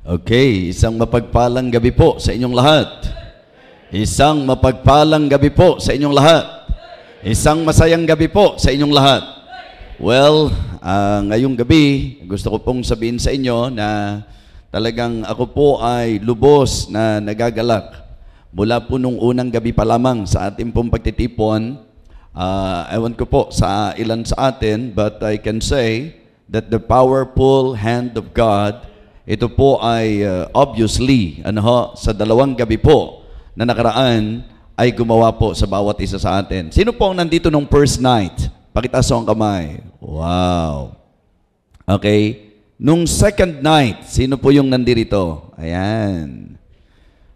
Okay, isang mapagpalang gabi po sa inyong lahat. Isang mapagpalang gabi po sa inyong lahat. Isang masayang gabi po sa inyong lahat. Well, ngayong gabi, gusto ko pong sabihin sa inyo na talagang ako po ay lubos na nagagalak. Mula po nung unang gabi pa lamang sa ating pong pagtitipon, ewan ko po sa ilan sa atin, but I can say that the powerful hand of God, ito po ay obviously, sa dalawang gabi po na nakaraan ay gumawa po sa bawat isa sa atin. Sino po ang nandito nung first night? Pakitaas ang kamay. Wow. Okay. Nung second night, sino po yung nandito? Ayan.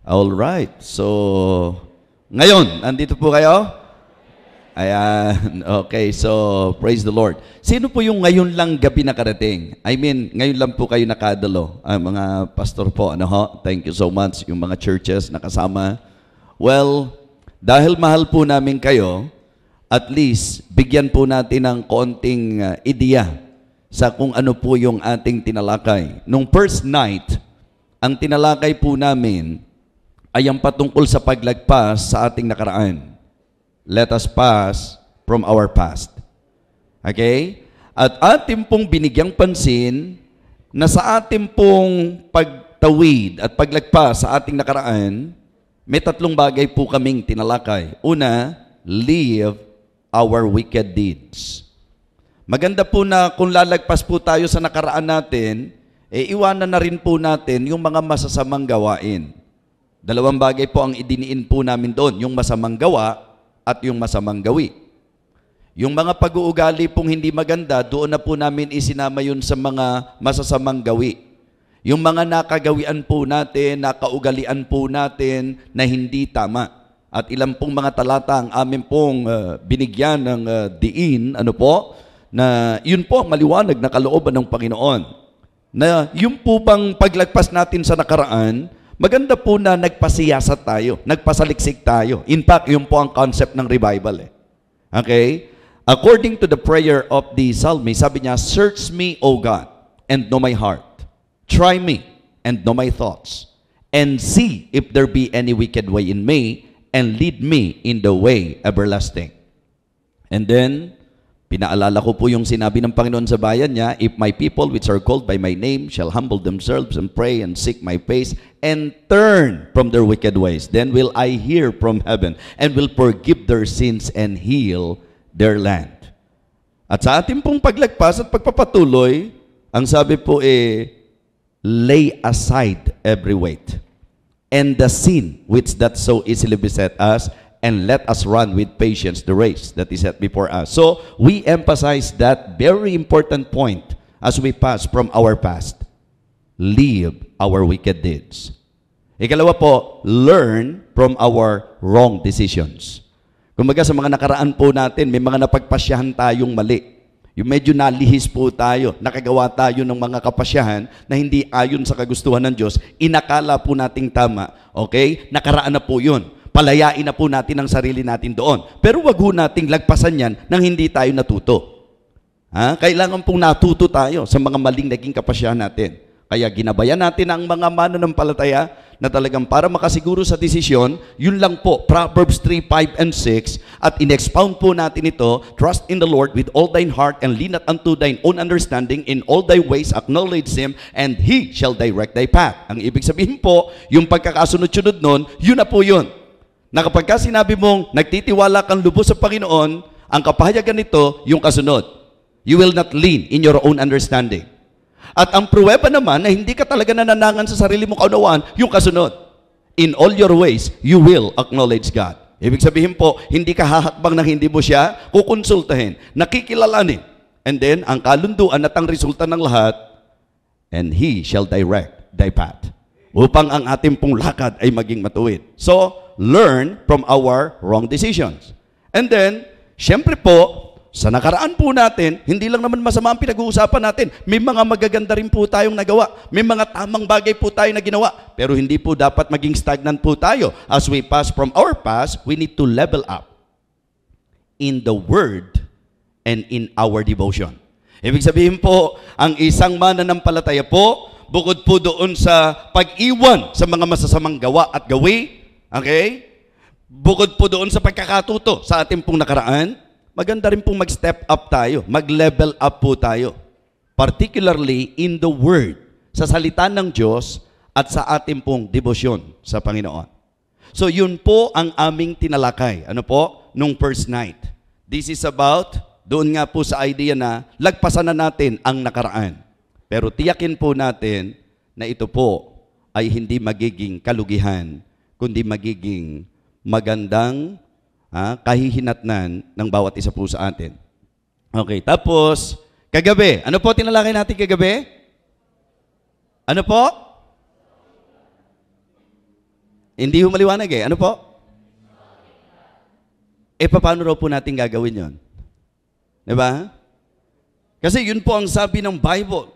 All right. So, ngayon, nandito po kayo? Ayan. Okay, so praise the Lord. Sino po yung ngayon lang gabi nakarating? I mean, ngayon lang po kayo nakadalo. Mga pastor po, Thank you so much. Yung mga churches nakasama. Well, dahil mahal po namin kayo, at least bigyan po natin ng konting ideya sa kung ano po yung ating tinalakay. Nung first night, ang tinalakay po namin ay ang patungkol sa paglagpas sa ating nakaraan. Let us pass from our past. Okay? At ating pong binigyang pansin na sa ating pong pagtawid at paglagpas sa ating nakaraan, may tatlong bagay po kaming tinalakay. Una, leave our wicked deeds. Maganda po na kung lalagpas po tayo sa nakaraan natin, iwanan na rin po natin yung mga masasamang gawain. Dalawang bagay po ang idiniin po namin doon, yung masamang gawa at yung masamang gawi. Yung mga pag-uugali pong hindi maganda, doon na po namin isinama yun sa mga masasamang gawi. Yung mga nakagawian po natin, nakaugalian po natin na hindi tama. At ilang pong mga talata ang amin pong binigyan ng diin, na yun po ang maliwanag na kalooban ng Panginoon. Na yung po bang paglagpas natin sa nakaraan, maganda po na nagpasiyasat tayo, nagpasaliksik tayo. In fact, yun po ang concept ng revival. Okay? According to the prayer of the psalmist, sabi niya, "Search me, O God, and know my heart. Try me, and know my thoughts. And see if there be any wicked way in me, and lead me in the way everlasting." And then, pinaalala ko po yung sinabi ng Panginoon sa bayan niya, "If my people which are called by my name shall humble themselves and pray and seek my face and turn from their wicked ways, then will I hear from heaven and will forgive their sins and heal their land." At sa ating pong paglagpas at pagpapatuloy, ang sabi po lay aside every weight and the sin which that so easily beset us, and let us run with patience the race that is set before us. So, we emphasize that very important point as we pass from our past. Leave our wicked deeds. Ikalawa po, learn from our wrong decisions. Kumbaga sa mga nakaraan po natin, may mga napagpasyahan tayong mali. Yung medyo nalihis po tayo, nakagawa tayo ng mga kapasyahan na hindi ayon sa kagustuhan ng Diyos, inakala po nating tama. Okay? Nakaraan na po yun. Palayain na po natin ang sarili natin doon. Pero wag ho nating lagpasan yan nang hindi tayo natuto. Kailangan pong natuto tayo sa mga maling naging kapasyahan natin. Kaya ginabayan natin ang mga mananampalataya na talagang para makasiguro sa desisyon, yun lang po, Proverbs 3, 5, and 6, at in-expound po natin ito, "Trust in the Lord with all thine heart, and lean not unto thine own understanding, in all thy ways acknowledge Him, and He shall direct thy path." Ang ibig sabihin po, yung pagkakasunod-sunod nun, yun na po yun. Na kapag ka sinabi mong nagtitiwala kang lubos sa Panginoon, ang kapahayagan nito, yung kasunod. You will not lean in your own understanding. At ang pruweba naman na hindi ka talaga nananangan sa sarili mong kaunawaan, yung kasunod. In all your ways, you will acknowledge God. Ibig sabihin po, hindi ka hahakbang na hindi mo siya kukonsultahin, nakikilalanin. And then, ang kalunduan at ang resulta ng lahat, and He shall direct thy path. Upang ang ating pong lakad ay maging matuwid. So, learn from our wrong decisions. And then, syempre po, sa nakaraan po natin, hindi lang naman masama ang pinag-uusapan natin. May mga magaganda rin po tayong nagawa. May mga tamang bagay po tayo na ginawa. Pero hindi po dapat maging stagnant po tayo. As we pass from our past, we need to level up in the Word and in our devotion. Ibig sabihin po, ang isang mananampalataya po, bukod po doon sa pag-iwan sa mga masasamang gawa at gawi, okay? Bukod po doon sa pagkakatuto sa ating pong nakaraan, maganda rin pong mag-step up tayo, mag-level up po tayo. Particularly in the Word, sa salita ng Diyos at sa ating pong debosyon sa Panginoon. So yun po ang aming tinalakay. Ano po? Nung first night. This is about, doon nga po sa idea na lagpasan na natin ang nakaraan. Pero tiyakin po natin na ito po ay hindi magiging kalugihan, kundi magiging magandang kahihinatnan ng bawat isa po sa atin. Okay, tapos, kagabi. Ano po tinalakay natin kagabi? Ano po? Hindi ho maliwanag eh. Ano po? Paano raw po natin gagawin yon? Diba? Kasi yun po ang sabi ng Bible.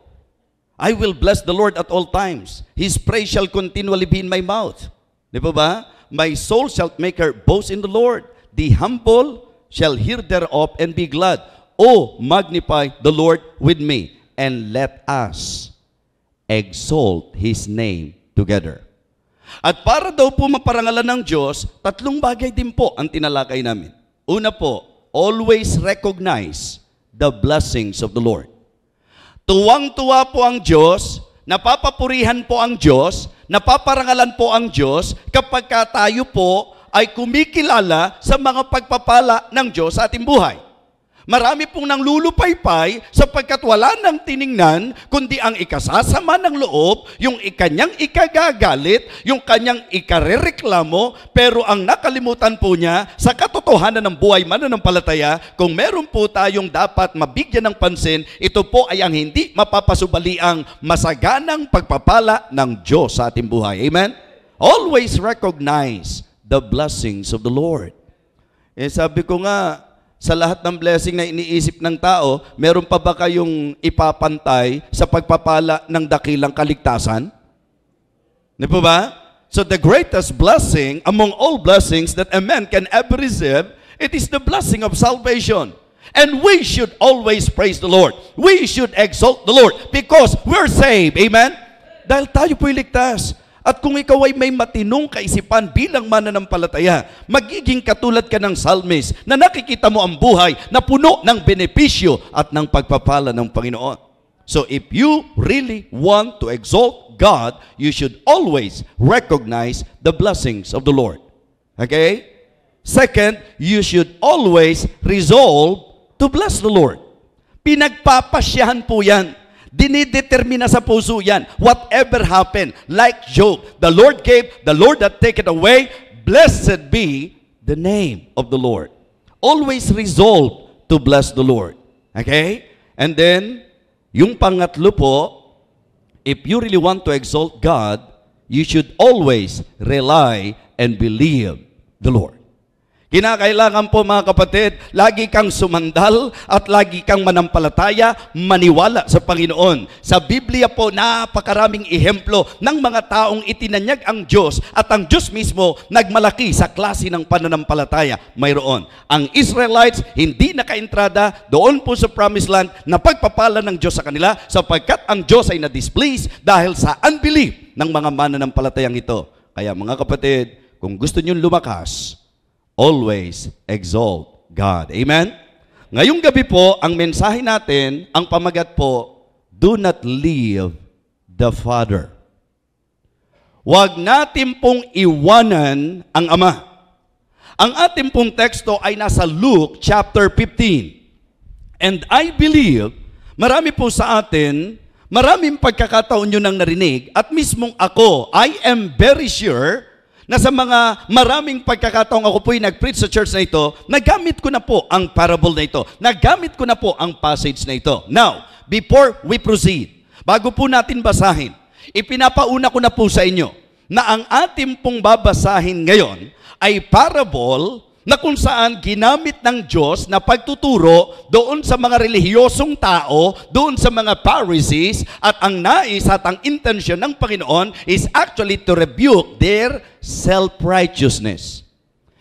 I will bless the Lord at all times. His praise shall continually be in my mouth. Di ba? My soul shall make her boast in the Lord. The humble shall hear thereof and be glad. Oh, magnify the Lord with me, and let us exalt His name together. At para daw po maparangalan ng Diyos, tatlong bagay din po ang tinalakay namin. Una po, always recognize the blessings of the Lord. Tuwang-tuwa po ang Diyos, napapapurihan po ang Diyos, napaparangalan po ang Diyos kapag tayo po ay kumikilala sa mga pagpapala ng Diyos sa ating buhay. Marami pong nanglulupaypay sapagkat wala nang tiningnan kundi ang ikasasama ng loob, yung ikanyang ikagagalit, yung kanyang ikarereklamo, pero ang nakalimutan po niya sa katotohanan ng buhay mananampalataya, kung meron po tayong dapat mabigyan ng pansin, ito po ay ang hindi mapapasubaliang masaganang pagpapala ng Diyos sa ating buhay. Amen? Always recognize the blessings of the Lord. Sabi ko nga, sa lahat ng blessing na iniisip ng tao, meron pa ba kayong ipapantay sa pagpapala ng dakilang kaligtasan? Di po ba? So the greatest blessing among all blessings that a man can ever receive, it is the blessing of salvation. And we should always praise the Lord. We should exalt the Lord because we're saved. Amen? Dahil tayo po'y ligtas. At kung ikaw ay may matinong kaisipan bilang mananampalataya, magiging katulad ka ng psalmist na nakikita mo ang buhay na puno ng benepisyo at ng pagpapala ng Panginoon. So if you really want to exalt God, you should always recognize the blessings of the Lord. Okay? Second, you should always resolve to bless the Lord. Pinagpapasyahan po yan. Dinidetermina sa puso yan. Whatever happened, like Job, the Lord gave, the Lord that take it away, blessed be the name of the Lord. Always resolve to bless the Lord. Okay? And then, yung pangatlo po, if you really want to exalt God, you should always rely and believe the Lord. Kinakailangan po mga kapatid, lagi kang sumandal at lagi kang manampalataya, maniwala sa Panginoon. Sa Biblia po, napakaraming ehemplo ng mga taong itinanyag ang Diyos at ang Diyos mismo nagmalaki sa klase ng pananampalataya mayroon. Ang Israelites hindi nakaentrada doon po sa Promised Land na pagpapala ng Diyos sa kanila sapagkat ang Diyos ay na-displease dahil sa unbelief ng mga mananampalatayang ito. Kaya mga kapatid, kung gusto nyo lumakas, always exalt God. Amen? Ngayong gabi po, ang mensahe natin, ang pamagat po, do not leave the Father. Huwag natin pong iwanan ang Ama. Ang ating pong teksto ay nasa Luke chapter 15. And I believe, marami po sa atin, maraming pagkakataon nyo nang narinig, at mismong ako, I am very sure, na sa mga maraming pagkakataong ako po'y nag-preach sa church na ito, nagamit ko na po ang parable na ito. Nagamit ko na po ang passage na ito. Now, before we proceed, bago po natin basahin, ipinapauna ko na po sa inyo na ang ating pong babasahin ngayon ay parable na kung saan ginamit ng Diyos na pagtuturo doon sa mga relihiyosong tao, doon sa mga Pharisees, at ang nais at ang intention ng Panginoon is actually to rebuke their self-righteousness.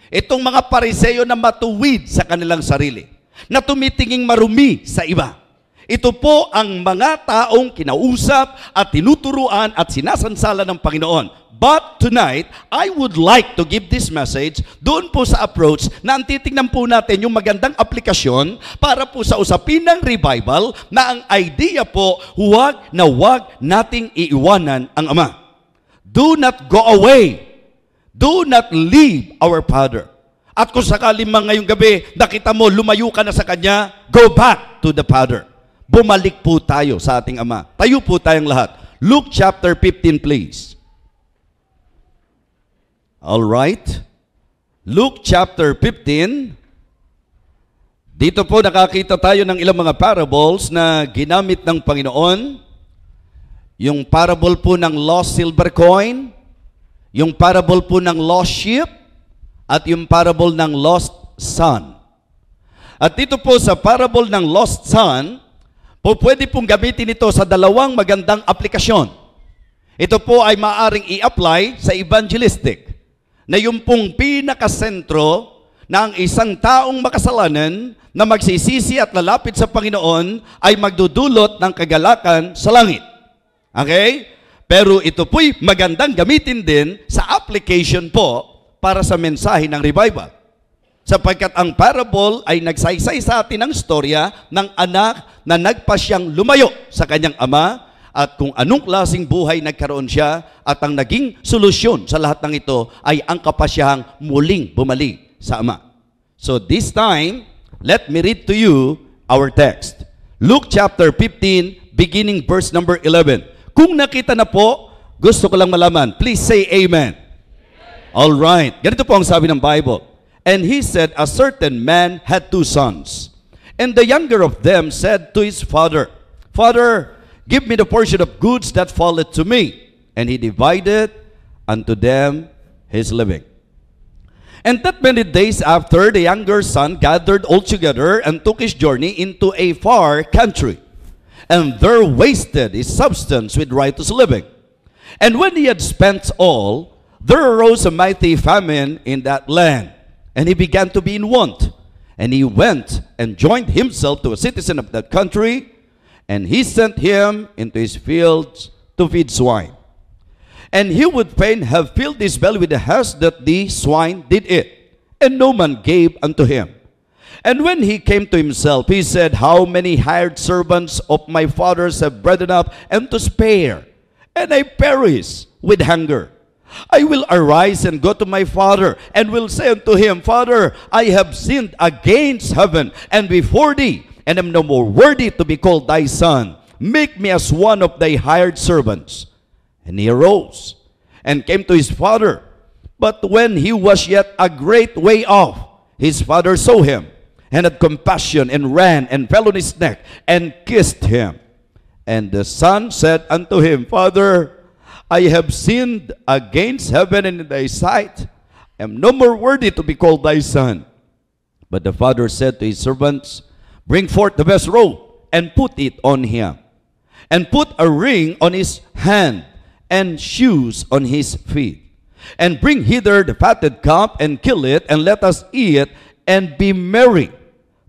Itong mga Pariseo na matuwid sa kanilang sarili, na tumitinging marumi sa iba. Ito po ang mga taong kinausap at tinuturuan at sinasansala ng Panginoon. But tonight, I would like to give this message doon po sa approach na ang titingnan po natin yung magandang aplikasyon para po sa usapin ng revival na ang idea po, huwag nating iiwanan ang Ama. Do not go away. Do not leave our Father. At kung sakali man ngayong gabi, nakita mo, lumayo ka na sa Kanya, go back to the Father. Bumalik po tayo sa ating Ama. Tayo po tayong lahat. Luke chapter 15, please. All right. Luke chapter 15. Dito po nakakita tayo ng ilang mga parables na ginamit ng Panginoon. Yung parable po ng lost silver coin, yung parable po ng lost sheep, at yung parable ng lost son. At dito po sa parable ng lost son, po pwede pong gamitin ito sa dalawang magandang aplikasyon. Ito po ay maaaring i-apply sa evangelistic, na yung pong pinakasentro na ang isang taong makasalanan na magsisisi at lalapit sa Panginoon ay magdudulot ng kagalakan sa langit. Okay? Pero ito po'y magandang gamitin din sa application po para sa mensahe ng revival. Sapagkat ang parable ay nagsaysay sa atin ng storya ng anak na nagpasyang lumayo sa kanyang ama at kung anong klaseng buhay nagkaroon siya at ang naging solusyon sa lahat ng ito ay ang kapasyahang muling bumalik sa ama. So this time, let me read to you our text. Luke chapter 15, beginning verse number 11. Kung nakita na po, gusto ko lang malaman, please say amen. All right. Ganito po ang sabi ng Bible. And he said, a certain man had 2 sons. And the younger of them said to his father, Father, give me the portion of goods that falleth to me. And he divided unto them his living. And that many days after, the younger son gathered all together and took his journey into a far country. And there wasted his substance with riotous living. And when he had spent all, there arose a mighty famine in that land. And he began to be in want. And he went and joined himself to a citizen of that country, and he sent him into his fields to feed swine. And he would fain have filled his belly with the husk that the swine did eat, and no man gave unto him. And when he came to himself, he said, How many hired servants of my father's have bread enough and to spare, and I perish with hunger. I will arise and go to my father, and will say unto him, Father, I have sinned against heaven and before thee, and am no more worthy to be called thy son. Make me as one of thy hired servants. And he arose and came to his father. But when he was yet a great way off, his father saw him, and had compassion, and ran and fell on his neck, and kissed him. And the son said unto him, Father, I have sinned against heaven and in thy sight. I am no more worthy to be called thy son. But the father said to his servants, Bring forth the best robe, and put it on him. And put a ring on his hand, and shoes on his feet. And bring hither the fatted calf, and kill it, and let us eat, and be merry.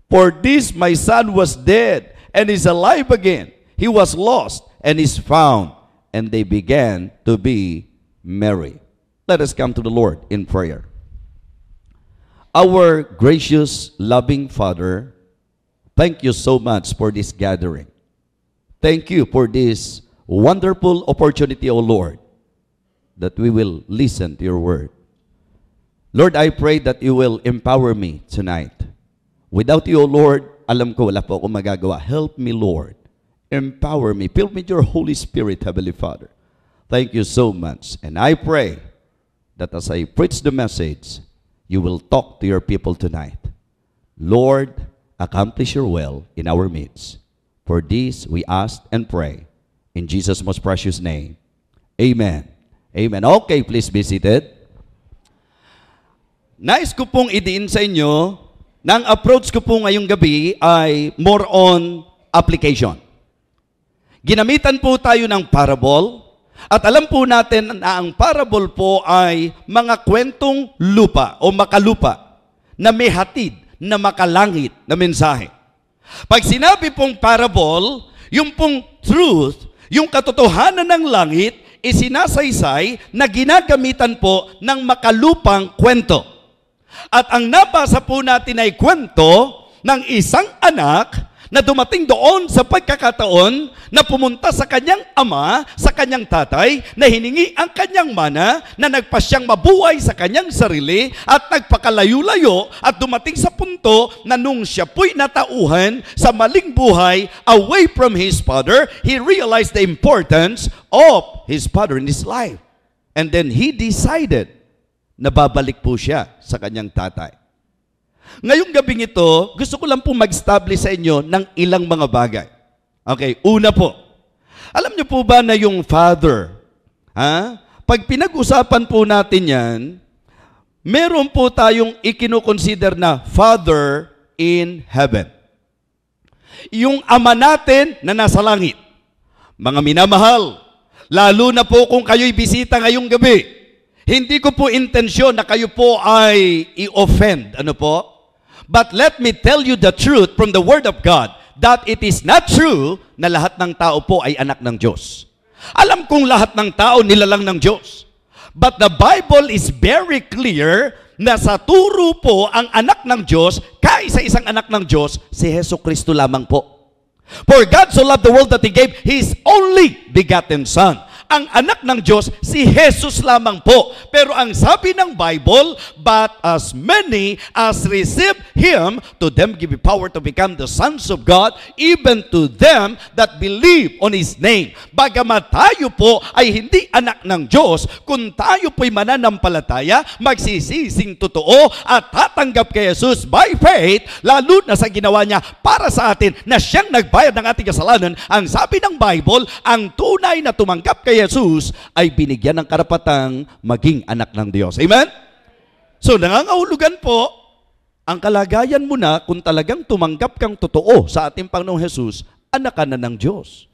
For this my son was dead, and is alive again. He was lost, and is found. And they began to be merry. Let us come to the Lord in prayer. Our gracious, loving Father, thank you so much for this gathering. Thank you for this wonderful opportunity, O Lord, that we will listen to your word. Lord, I pray that you will empower me tonight. Without you, O Lord, alam ko wala po akong magagawa. Help me, Lord. Empower me. Fill me with your Holy Spirit, Heavenly Father. Thank you so much. And I pray that as I preach the message, you will talk to your people tonight. Lord, accomplish your will in our midst. For this we ask and pray. In Jesus' most precious name. Amen. Amen. Okay, please be seated. Nais ko pong idiin sa inyo na ang approach ko po ngayong gabi ay more on application. Ginamitan po tayo ng parable at alam po natin na ang parable po ay mga kwentong lupa o makalupa na may hatid na makalangit na mensahe. Pag sinabi pong parable, yung pong truth, yung katotohanan ng langit, isinasaysay na ginagamitan po ng makalupang kwento. At ang nabasa po natin ay kwento ng isang anak na dumating doon sa pagkakataon na pumunta sa kanyang ama, sa kanyang tatay, na hiningi ang kanyang mana, na nagpasyang mabuhay sa kanyang sarili at nagpakalayo-layo at dumating sa punto na nung siya po'y natauhan sa maling buhay away from his father, he realized the importance of his father in his life. And then he decided na babalik po siya sa kanyang tatay. Ngayong gabing ito, gusto ko lang po mag-establish sa inyo ng ilang mga bagay. Okay, una po. Alam niyo po ba na yung father, pag pinag-usapan po natin yan, meron po tayong ikinukonsider na father in heaven. Yung ama natin na nasa langit. Mga minamahal, lalo na po kung kayo'y bisita ngayong gabi, hindi ko po intensyon na kayo po ay i-offend. Ano po? But let me tell you the truth from the Word of God that it is not true na lahat ng tao po ay anak ng Diyos. Alam kong lahat ng tao nilalang ng Diyos. But the Bible is very clear na sa turo po ang anak ng Diyos, kaisa-isang anak ng Diyos, si Hesus Kristo lamang po. For God so loved the world that He gave His only begotten Son. Ang anak ng Diyos, si Jesus lamang po. Pero ang sabi ng Bible, but as many as receive Him, to them give power to become the sons of God, even to them that believe on His name. Bagamat tayo po ay hindi anak ng Diyos, kung tayo po'y mananampalataya, magsisising totoo at tatanggap kay Jesus by faith, lalo na sa ginawa niya para sa atin na siyang nagbayad ng ating kasalanan, ang sabi ng Bible, ang tunay na tumanggap kay Jesus ay binigyan ng karapatang maging anak ng Diyos. Amen? So, nangangahulugan po, ang kalagayan mo na kung talagang tumanggap kang totoo sa ating Panginoong Jesus, anak ka na ng Diyos.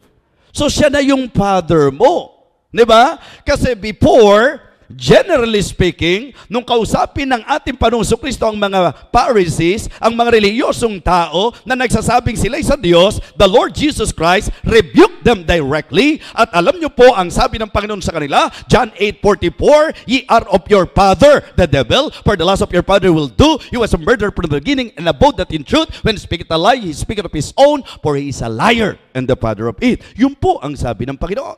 So, siya na yung father mo. Diba? Kasi before, generally speaking, nung kausapin ng ating Panginoong Jesucristo ang mga Pharisees, ang mga reliyosong tao na nagsasabing sila'y sa Diyos, the Lord Jesus Christ rebuked them directly. At alam nyo po ang sabi ng Panginoon sa kanila, John 8:44, ye are of your father, the devil, for the lust of your father will do. He was a murderer from the beginning and abode not in truth. When he speaketh a lie, he speaketh of his own, for he is a liar and the father of it. Yun po ang sabi ng Panginoon.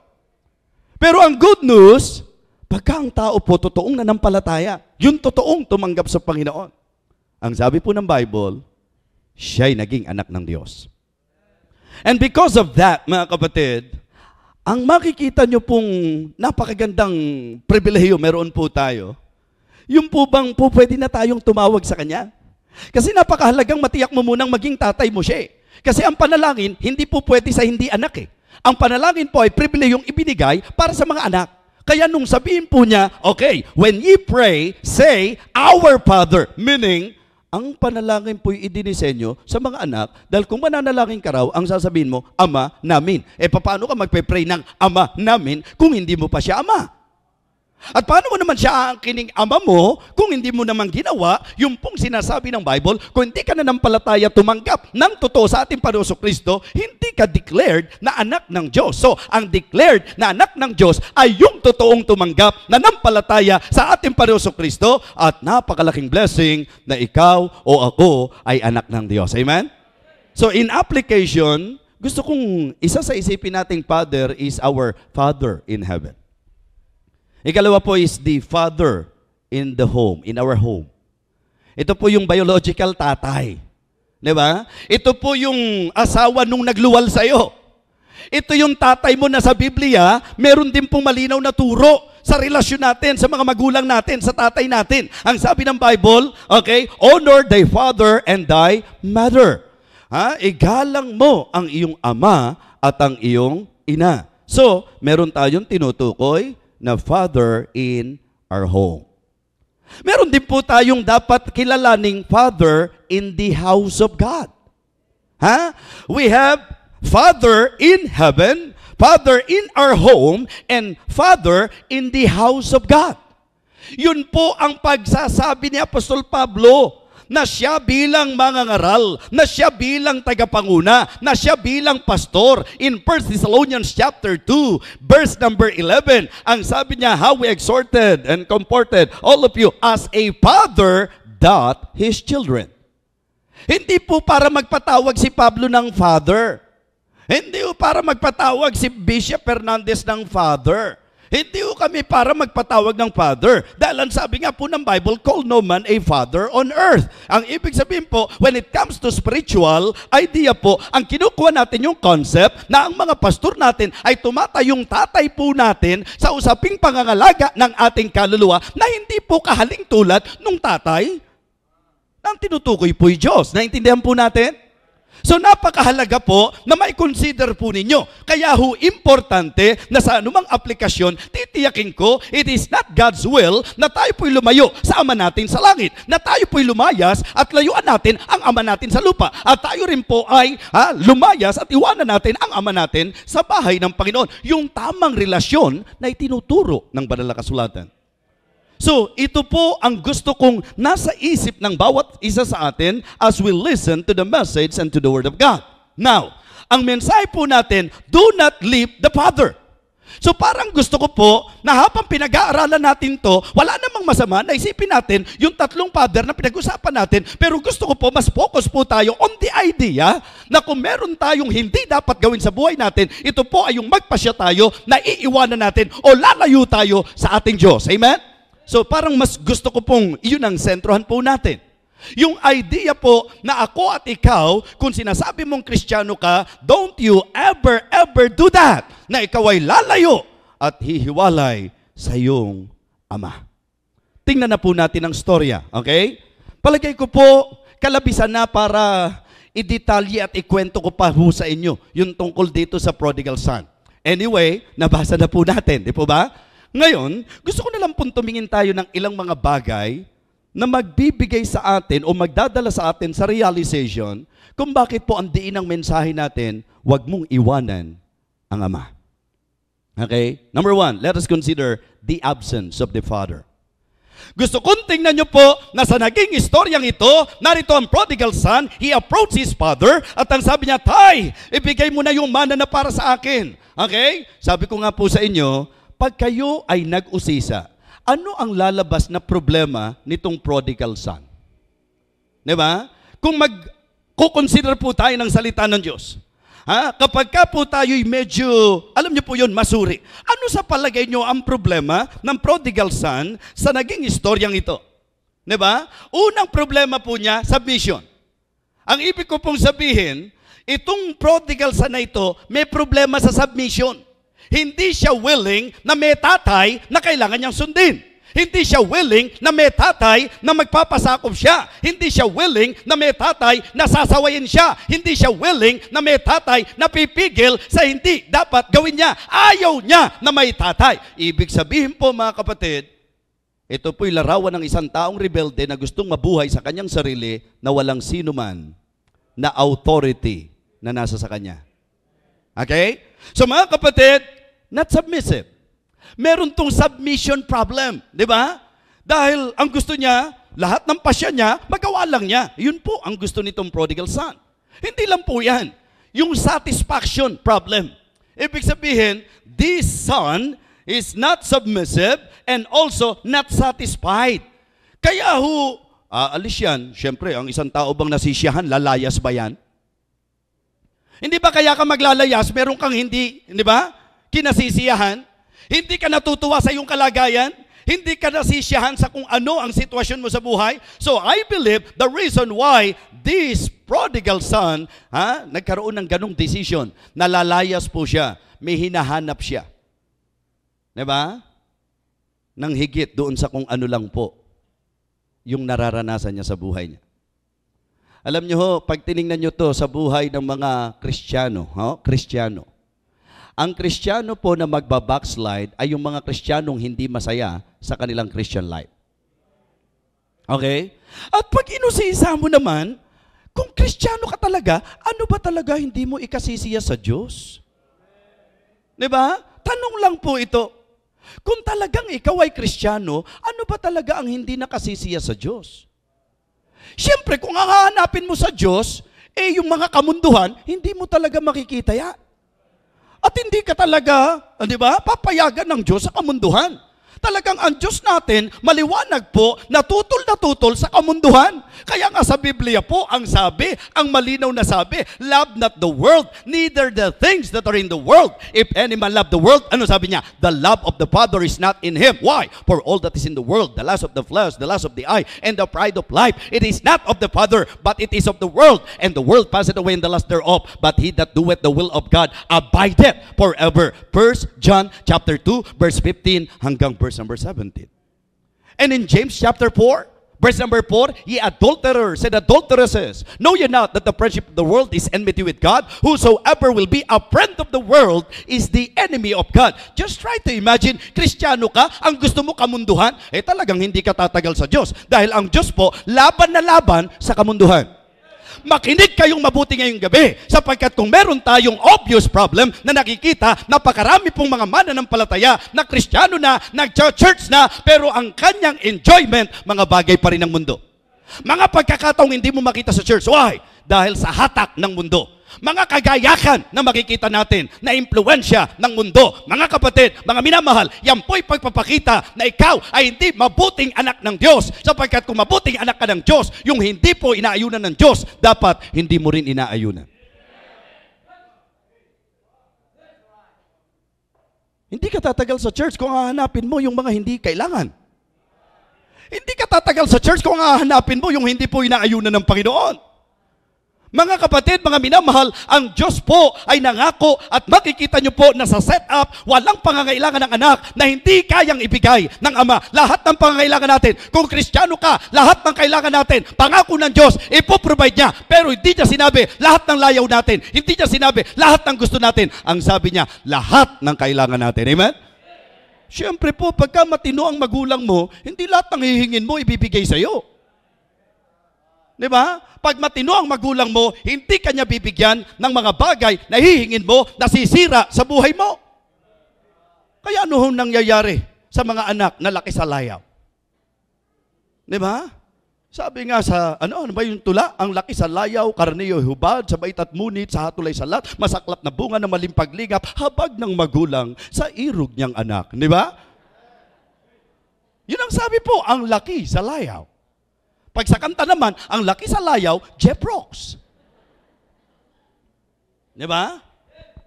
Pero ang good news, pagka ang tao po totoong nanampalataya, yung totoong tumanggap sa Panginoon, ang sabi po ng Bible, siya'y naging anak ng Diyos. And because of that, mga kapatid, ang makikita nyo pong napakagandang pribilehiyo meron po tayo, yung po bang po pwede na tayong tumawag sa Kanya? Kasi napakahalagang matiyak mo munang maging tatay mo siya. Kasi ang panalangin, hindi po pwede sa hindi anak . Ang panalangin po ay pribilehiyong ibinigay para sa mga anak. Kaya nung sabihin po niya, okay, when ye pray, say, Our Father. Meaning, ang panalangin po'y idinisenyo sa mga anak, dahil kung mananalangin ka raw, ang sasabihin mo, Ama namin. Paano ka magpe-pray ng Ama namin kung hindi mo pa siya Ama? At paano mo naman siya aangkining ama mo kung hindi mo naman ginawa yung pong sinasabi ng Bible, kung hindi ka nanampalataya tumanggap ng totoo sa ating Panginoong Jesucristo, hindi ka declared na anak ng Diyos. So, ang declared na anak ng Diyos ay yung totoong tumanggap, nanampalataya sa ating Panginoong Jesucristo, at napakalaking blessing na ikaw o ako ay anak ng Diyos. Amen? So, in application, gusto kong isa sa isipin nating Father is our Father in heaven. Ikalawa po is the father in the home, in our home. Ito po yung biological tatay. Di ba? Ito po yung asawa nung nagluwal sa'yo. Ito yung tatay mo na sa Biblia, meron din pong malinaw na turo sa relasyon natin, sa mga magulang natin, sa tatay natin. Ang sabi ng Bible, okay, honor thy father and thy mother. Igalang mo ang iyong ama at ang iyong ina. So, meron tayong tinutukoy na father in our home. Meron din po tayong dapat kilalaning father in the house of God. We have Father in heaven, Father in our home, and Father in the house of God. Yun po ang pagsasabi ni Apostol Pablo na siya bilang mangangaral, na siya bilang tagapanguna, na siya bilang pastor. In 1 Thessalonians chapter 2, verse number 11, ang sabi niya, how we exhorted and comforted all of you as a father doth his children. Hindi po para magpatawag si Pablo ng father. Hindi po para magpatawag si Bishop Fernandez ng father. Hindi po kami para magpatawag ng father. Dahil ang sabi nga po ng Bible, call no man a father on earth. Ang ibig sabihin po, when it comes to spiritual idea po, ang kinukuha natin yung concept na ang mga pastor natin ay tumatayong tatay po natin sa usaping pangangalaga ng ating kaluluwa na hindi po kahaling tulad nung tatay nang tinutukoy po yung Diyos. Naintindihan po natin? So napakahalaga po na may consider po ninyo. Kaya ho, importante na sa anumang aplikasyon, titiyakin ko, it is not God's will na tayo po'y lumayo sa Ama natin sa langit. Na tayo po'y lumayas at layuan natin ang Ama natin sa lupa. At tayo rin po ay lumayas at iwanan natin ang Ama natin sa bahay ng Panginoon. Yung tamang relasyon na itinuturo ng Banal na Kasulatan. So, ito po ang gusto kong nasa isip ng bawat isa sa atin as we listen to the message and to the Word of God. Now, ang mensahe po natin, do not leave the Father. So, parang gusto ko po na habang pinag-aaralan natin to, wala namang masama na isipin natin yung tatlong Father na pinag-usapan natin, pero gusto ko po, mas focus po tayo on the idea na kung meron tayong hindi dapat gawin sa buhay natin, ito po ay yung magpasya tayo na iiwanan natin o lalayo tayo sa ating Diyos. Amen? So parang mas gusto ko pong yun ang sentrohan po natin. Yung idea po na ako at ikaw, kung sinasabi mong Kristiyano ka, don't you ever do that. Na ikaw ay lalayo at hihiwalay sa iyong Ama. Tingnan na po natin ang storya, okay? Palagay ko po, kalabisan na para i-detalye at ikwento ko pa po sa inyo yung tungkol dito sa prodigal son. Anyway, nabasa na po natin, di po ba? Ngayon, gusto ko na lang pong tumingin tayo ng ilang mga bagay na magbibigay sa atin o magdadala sa atin sa realization kung bakit po ang diin ng mensahe natin, huwag mong iwanan ang Ama. Okay? Number 1, let us consider the absence of the Father. Gusto kong tingnan nyo po na sa naging istoryang ito, narito ang prodigal son, he approached his father at ang sabi niya, Tay, ibigay mo na yung mana na para sa akin. Okay? Sabi ko nga po sa inyo, pag kayo ay nag-usisa, ano ang lalabas na problema nitong prodigal son? Diba? Kung mag-consider po tayo ng salita ng Diyos, kapag ka po tayo'y medyo, alam niyo po yun, masuri. Ano sa palagay niyo ang problema ng prodigal son sa naging istoryang ito? Diba? Unang problema po niya, submission. Ang ibig ko pong sabihin, itong prodigal son na ito, may problema sa submission. Hindi siya willing na may tatay na kailangan niyang sundin. Hindi siya willing na may tatay na magpapasakop siya. Hindi siya willing na may tatay na sasawayin siya. Hindi siya willing na may tatay na pipigil sa hindi dapat gawin niya. Ayaw niya na may tatay. Ibig sabihin po mga kapatid, ito po'y larawan ng isang taong rebelde na gustong mabuhay sa kanyang sarili na walang sino man na authority na nasa sa kanya. Okay? So mga kapatid, not submissive. Meron tong submission problem, di ba? Dahil ang gusto niya, lahat ng pasya niya, magawa lang niya. Yun po ang gusto nitong prodigal son. Hindi lang po yan. Yung satisfaction problem. Ibig sabihin, this son is not submissive and also not satisfied. Kaya ho, aalis yan. Siyempre, ang isang tao bang nasisiyahan, lalayas ba yan? Hindi ba kaya ka maglalayas, meron kang hindi, di ba? Kinasisiyahan? Hindi ka natutuwa sa iyong kalagayan? Hindi ka nasisiyahan sa kung ano ang sitwasyon mo sa buhay? So I believe the reason why this prodigal son, nagkaroon ng ganong decision, nalalayas po siya, may hinahanap siya. Di ba? Nang higit doon sa kung ano lang po yung nararanasan niya sa buhay niya. Alam niyo ho, pag tiningnan niyo to sa buhay ng mga Kristiyano, Kristiyano. Ang Kristiyano po na magbabackslide ay yung mga Kristiyanong hindi masaya sa kanilang Christian life. Okay? At pag inusisa mo naman, kung Kristiyano ka talaga, ano ba talaga hindi mo ikasisiya sa Diyos? Diba? Tanong lang po ito. Kung talagang ikaw ay Kristiyano, ano ba talaga ang hindi nakasisiya sa Diyos? Siyempre, kung hahanapin mo sa Diyos, yung mga kamunduhan, hindi mo talaga makikita yan. At hindi ka talaga, di ba, papayagan ng Diyos sa kamunduhan. Talagang ang Diyos natin, maliwanag po, na tutol sa kamunduhan. Kaya nga sa Biblia po, ang sabi, ang malinaw na sabi, love not the world, neither the things that are in the world. If any man love the world, ano sabi niya? The love of the Father is not in him. Why? For all that is in the world, the lust of the flesh, the lust of the eye, and the pride of life, it is not of the Father, but it is of the world. And the world passeth away in the lust thereof, but he that doeth the will of God abideth forever. 1 John chapter 2, verse 15 hanggang verse number 17. And in James chapter 4, verse number 4, ye adulterers and adulteresses, know ye not that the friendship of the world is enmity with God? Whosoever will be a friend of the world is the enemy of God. Just try to imagine, Kristiyano ka, ang gusto mo kamunduhan, talagang hindi ka tatagal sa Diyos. Dahil ang Diyos po, laban na laban sa kamunduhan. Makinig kayong mabuti ngayong gabi, sapagkat kung meron tayong obvious problem na nakikita, napakarami pong mga mananampalataya na Kristiyano na, nag-church na, pero ang kanyang enjoyment, mga bagay pa rin ng mundo. Mga pagkakataong hindi mo makita sa church. Why? Dahil sa hatak ng mundo. Mga kagayakan na makikita natin na impluensya ng mundo. Mga kapatid, mga minamahal, yan po'y pagpapakita na ikaw ay hindi mabuting anak ng Diyos. Sapagkat kung mabuting anak ka ng Diyos, yung hindi po inaayunan ng Diyos, dapat hindi mo rin inaayunan. Hindi ka tatagal sa church kung hahanapin mo yung mga hindi kailangan. Hindi ka tatagal sa church kung hahanapin mo yung hindi po inaayunan ng Panginoon. Mga kapatid, mga minamahal, ang Diyos po ay nangako at makikita nyo po na sa setup, walang pangangailangan ng anak na hindi kayang ibigay ng Ama. Lahat ng pangangailangan natin, kung Kristiyano ka, lahat ng kailangan natin, pangako ng Diyos, ipoprovide niya. Pero hindi niya sinabi, lahat ng layaw natin. Hindi niya sinabi, lahat ng gusto natin. Ang sabi niya, lahat ng kailangan natin. Amen? Siyempre po, pagka matino ang magulang mo, hindi lahat ng hihingin mo ibibigay sa iyo. Di ba? Pag matino ang magulang mo, hindi kanya bibigyan ng mga bagay na hihingin mo na sisira sa buhay mo. Kaya ano hong nangyayari sa mga anak na laki sa layaw? Di ba? Sabi nga sa, ano ba yung tula? Ang laki sa layaw, karniyo hubad, sa bait at munit, sa hatulay salat, masaklap na bunga na malimpaglingap, habag ng magulang sa irog niyang anak. Di ba? Yun ang sabi po, ang laki sa layaw. Pag sa kanta naman, ang laki sa layaw, Jeff Rocks. Di ba?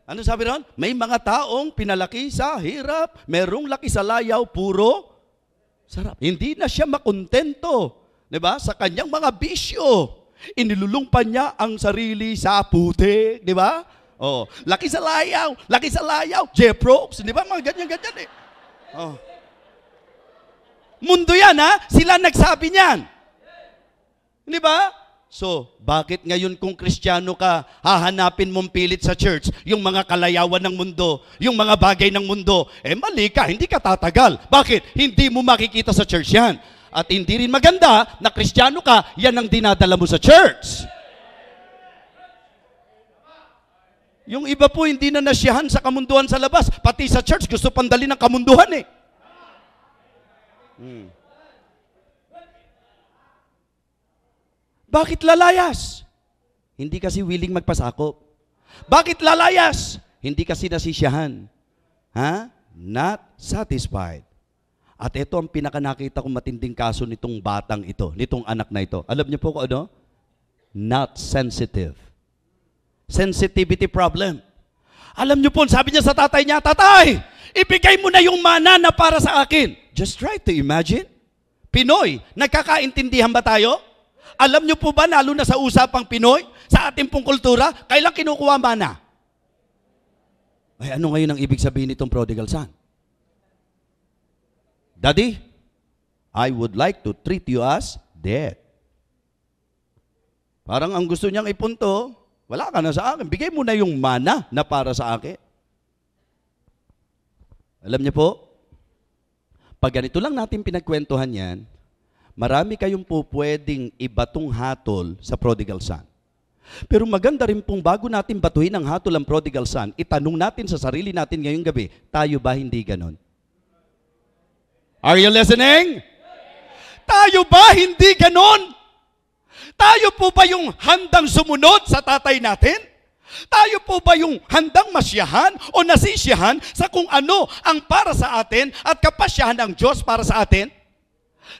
Ano sabi ron? May mga taong pinalaki sa hirap, merong laki sa layaw, puro sarap. Hindi na siya makontento, di ba? Sa kanyang mga bisyo. Inilulong pa niya ang sarili sa putik, di ba? Oh, laki sa layaw, Jeff Rocks, di ba? Mga ganyan-ganyan eh. Oh. Mundo yan ha, sila nagsabi niyan. Di ba? So, bakit ngayon kung Kristiyano ka, hahanapin mong pilit sa church yung mga kalayawan ng mundo, yung mga bagay ng mundo? Mali ka, hindi ka tatagal. Bakit? Hindi mo makikita sa church yan. At hindi rin maganda na Kristiyano ka, yan ang dinadala mo sa church. Yung iba po hindi na nasyahan sa kamunduhan sa labas, pati sa church gusto pandali ng kamunduhan eh. Bakit lalayas? Hindi kasi willing magpasakop. Bakit lalayas? Hindi kasi nasisiyahan. Ha? Not satisfied. At ito ang pinakanakita kong matinding kaso nitong batang ito, nitong anak na ito. Alam niyo po kung ano? Not sensitive. Sensitivity problem. Alam niyo po, sabi niya sa tatay niya, Tatay, ibigay mo na yung mana na para sa akin. Just try to imagine. Pinoy, nagkakaintindihan ba tayo? Alam niyo po ba, lalo na sa usapang Pinoy, sa ating pong kultura, kailan kinukuha mana? Ay, ano ngayon ang ibig sabihin nitong prodigal son? Daddy, I would like to treat you as dead. Parang ang gusto niyang ipunto, wala ka na sa akin. Bigay mo na yung mana na para sa akin. Alam niyo po, pag ganito lang natin pinagkwentuhan yan, marami kayong po pwedeng ibatong hatol sa prodigal son. Pero maganda rin pong bago natin batuhin ang hatol ang prodigal son, itanong natin sa sarili natin ngayong gabi, tayo ba hindi ganon? Are you listening? Tayo ba hindi ganon? Tayo po ba yung handang sumunod sa tatay natin? Tayo po ba yung handang masyahan o nasisyahan sa kung ano ang para sa atin at kapasyahan ng Diyos para sa atin?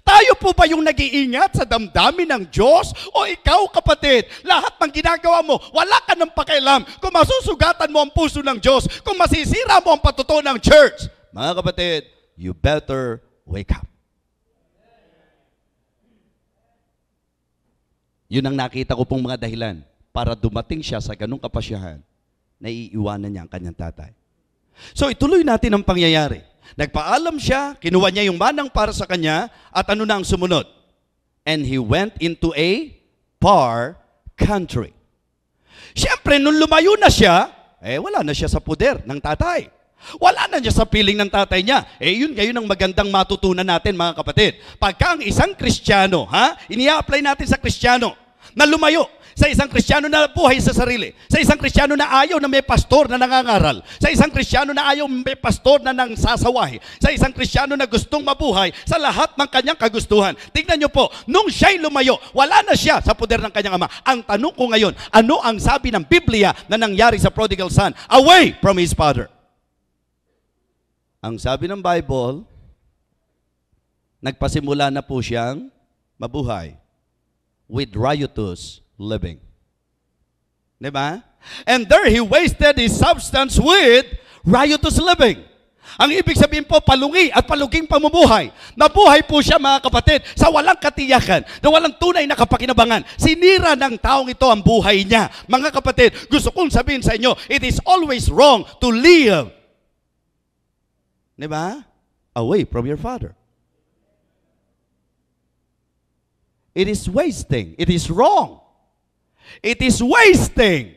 Tayo po ba yung nag-iingat sa damdamin ng Diyos? O ikaw, kapatid, lahat ng ginagawa mo, wala ka ng pakialam kung masusugatan mo ang puso ng Diyos, kung masisira mo ang patutuo ng church. Mga kapatid, you better wake up. Yun ang nakita ko pong mga dahilan para dumating siya sa ganung kapasyahan na iiwanan niya ang kanyang tatay. So ituloy natin ang pangyayari. Nagpaalam siya, kinuha niya yung manang para sa kanya, at ano na ang sumunod? And he went into a far country. Siyempre, nung lumayo na siya, wala na siya sa puder ng tatay. Wala na siya sa piling ng tatay niya. Yun ngayon ang magandang matutunan natin, mga kapatid. Pagka ang isang Kristiyano, ini-apply natin sa Kristiyano, na lumayo, sa isang Kristiyano na buhay sa sarili, sa isang Kristiyano na ayaw na may pastor na nangangaral, sa isang Kristiyano na ayaw may pastor na nangsasawahi, sa isang Kristiyano na gustong mabuhay sa lahat ng kanyang kagustuhan. Tingnan niyo po, nung siya'y lumayo, wala na siya sa poder ng kanyang ama. Ang tanong ko ngayon, ano ang sabi ng Biblia na nangyari sa prodigal son? Away from his father. Ang sabi ng Bible, nagpasimula na po siyang mabuhay with riotous living. Diba? And there he wasted his substance with riotous living. Ang ibig sabihin po, palungi at paluging pamumuhay. Nabuhay po siya, mga kapatid, sa walang katiyakan, na walang tunay na kapakinabangan. Sinira ng taong ito ang buhay niya. Mga kapatid, gusto kong sabihin sa inyo, it is always wrong to live, diba? Away from your father. It is wasting. It is wrong. It is wasting.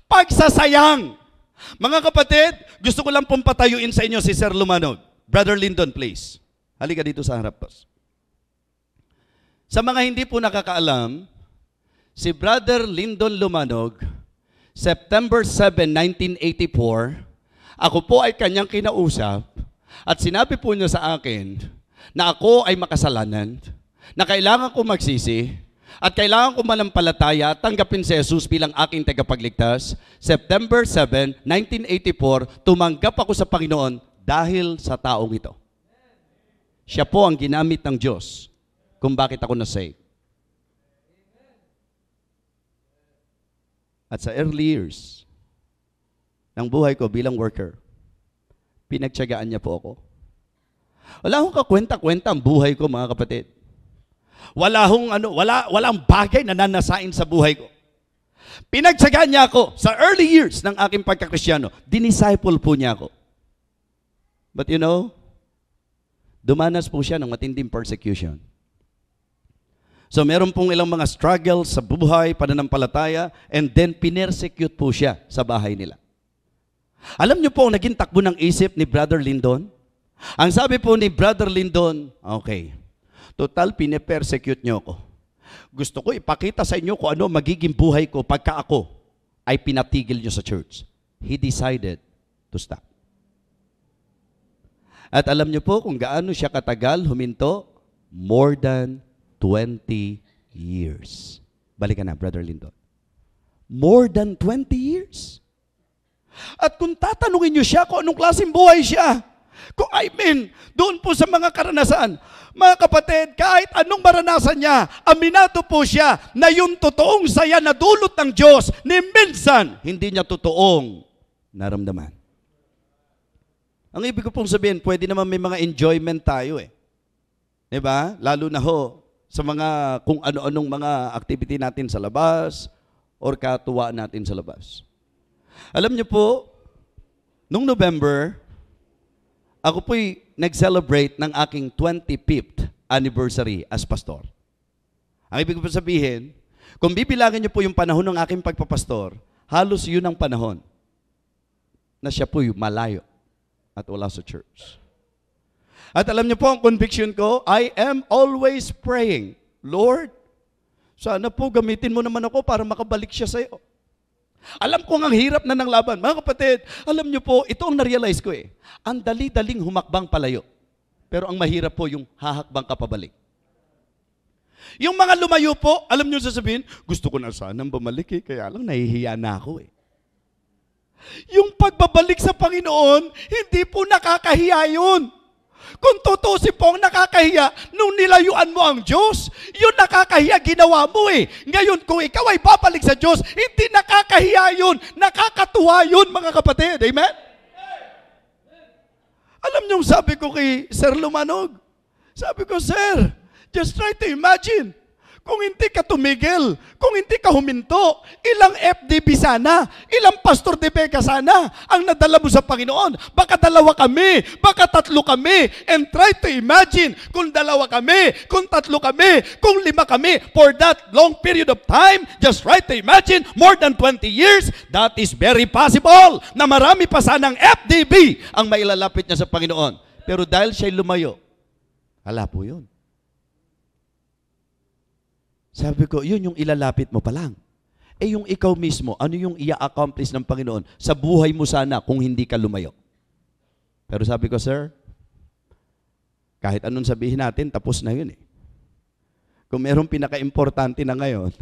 Pagsasayang. Mga kapatid, gusto ko lang pong patayuin sa inyo si Sir Lumanog. Brother Lyndon, please. Halika dito sa harap. Sa mga hindi po nakakaalam, si Brother Lyndon Lumanog, September 7, 1984, ako po ay kanyang kinausap at sinabi po niya sa akin na ako ay makasalanan, na kailangan ko magsisi, at kailangan ko manampalataya at tanggapin si Jesus bilang aking tagapagligtas. September 7, 1984, tumanggap ako sa Panginoon dahil sa taong ito. Siya po ang ginamit ng Diyos kung bakit ako na-save. At sa early years ng buhay ko bilang worker, pinagtiyagaan niya po ako. Wala akong kakwenta-kwenta ang buhay ko, mga kapatid. Walang bagay na nanasain sa buhay ko. Pinagtsagaan niya ako sa early years ng aking pagkakristyano. Dinisciple po niya ako. But you know, dumanas po siya ng matinding persecution. So meron pong ilang mga struggles sa buhay, pananampalataya, and then pinersecute po siya sa bahay nila. Alam niyo po ang naging takbo ng isip ni Brother Lyndon? Ang sabi po ni Brother Lyndon, okay, total, pine-persecute niyo ako. Gusto ko ipakita sa inyo kung ano magiging buhay ko pagka ako ay pinatigil niyo sa church. He decided to stop. At alam niyo po kung gaano siya katagal huminto? More than 20 years. Balikan na, Brother Lyndon. More than 20 years. At kung tatanungin niyo siya kung anong klaseng buhay siya, doon po sa mga karanasan, mga kapatid, kahit anong maranasan niya, aminado po siya na yung totoong saya na dulot ng Diyos, ni minsan, hindi niya totoong naramdaman. Ang ibig ko pong sabihin, pwede naman may mga enjoyment tayo Diba? Lalo na sa mga kung ano-anong mga activity natin sa labas or katuwaan natin sa labas. Alam niyo po, nung November, ako po'y nag-celebrate ng aking 25th anniversary as pastor. Ang ibig ko sabihin, kung bibilangin niyo po yung panahon ng aking pagpapastor, halos yun ang panahon na siya po'y malayo at wala sa church. At alam niyo po ang conviction ko, I am always praying, Lord, sana po gamitin mo naman ako para makabalik siya sa iyo. Alam ko ang hirap na ng laban. Mga kapatid, alam niyo po, ito ang na-realize ko Ang dali-daling humakbang palayo. Pero ang mahirap po yung hahakbang ka pabalik. Yung mga lumayo po, alam nyo sasabihin, gusto ko na sanang bumalik kaya lang nahihiya na ako Yung pagbabalik sa Panginoon, hindi po nakakahiya yun. Kung tutusin po ang nakakahiya, nung nilayuan mo ang Diyos, yun nakakahiya, ginawa mo Ngayon, kung ikaw ay babalik sa Diyos, hindi nakakahiya yun, nakakatuwa yun, mga kapatid. Amen? Alam niyo, sabi ko kay Sir Lumanog, sabi ko, Sir, just try to imagine, kung hindi ka tumigil, kung hindi ka huminto, ilang FDB sana, ilang Pastor de Vega sana ang nadala mo sa Panginoon. Baka 2 kami, baka 3 kami. And try to imagine, kung 2 kami, kung 3 kami, kung 5 kami, for that long period of time, just try to imagine, more than 20 years, that is very possible na marami pa sanang FDB ang mailalapit niya sa Panginoon. Pero dahil siya'y lumayo, wala po yun. Sabi ko, yun yung ilalapit mo pa lang. Yung ikaw mismo, ano yung i-accomplish ng Panginoon sa buhay mo sana kung hindi ka lumayo? Pero sabi ko, Sir, kahit anong sabihin natin, tapos na yun Kung merong pinaka-importante na ngayon,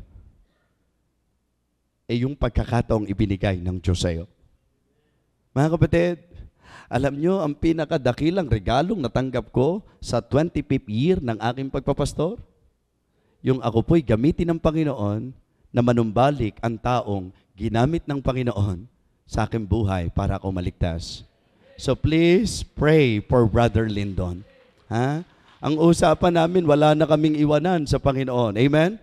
yung pagkakataong ibinigay ng Diyos sa'yo. Mga kapatid, alam nyo, ang pinakadakilang regalong natanggap ko sa 25th year ng aking pagpapastor, yung ako po'y gamitin ng Panginoon na manumbalik ang taong ginamit ng Panginoon sa aking buhay para ako maligtas. So please pray for Brother Lyndon. Ang usapan namin, wala na kaming iwanan sa Panginoon. Amen?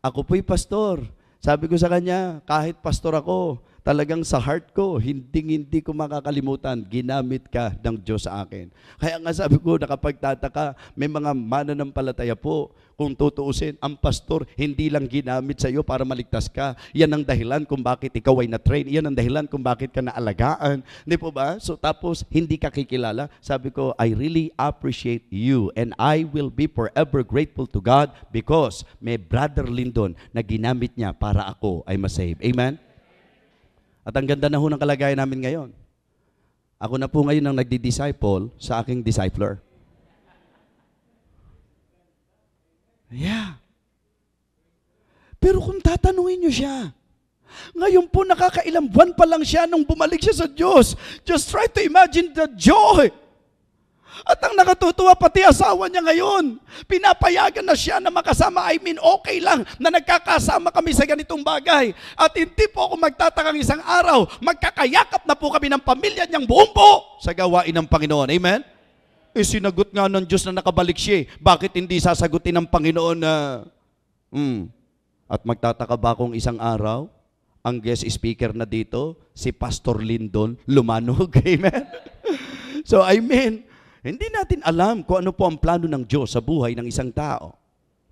Ako po'y pastor. Sabi ko sa kanya, kahit pastor ako, talagang sa heart ko, hindi ko makakalimutan, ginamit ka ng Diyos sa akin. Kaya nga sabi ko, nakapagtataka, may mga mananampalataya po, kung tutuusin, ang pastor hindi lang ginamit sa iyo para maligtas ka. Yan ang dahilan kung bakit ikaw ay na-train. Yan ang dahilan kung bakit ka naalagaan. Hindi po ba? So tapos, hindi ka kikilala. Sabi ko, I really appreciate you and I will be forever grateful to God because may Brother Lyndon na ginamit niya para ako ay masave. Amen? At ang ganda na ho ng kalagayan namin ngayon. Ako na po ngayon ang nagdi-disciple sa aking discipler. Yeah. Pero kung tatanungin niyo siya, ngayon po nakakailang buwan pa lang siya nung bumalik siya sa Diyos. Just try to imagine the joy. At ang nakatutuwa, pati asawa niya ngayon, pinapayagan na siya na makasama. I mean, okay lang na nagkakasama kami sa ganitong bagay. At hindi po ako magtatakang isang araw, magkakayakap na po kami ng pamilya niyang buong po sa gawain ng Panginoon. Amen? Sinagot nga ng Diyos na nakabalik siya. Bakit hindi sasagutin ng Panginoon na, At magtataka ba kung isang araw, ang guest speaker na dito, si Pastor Lyndon Lumanog. Amen? So, I mean, hindi natin alam kung ano po ang plano ng Diyos sa buhay ng isang tao.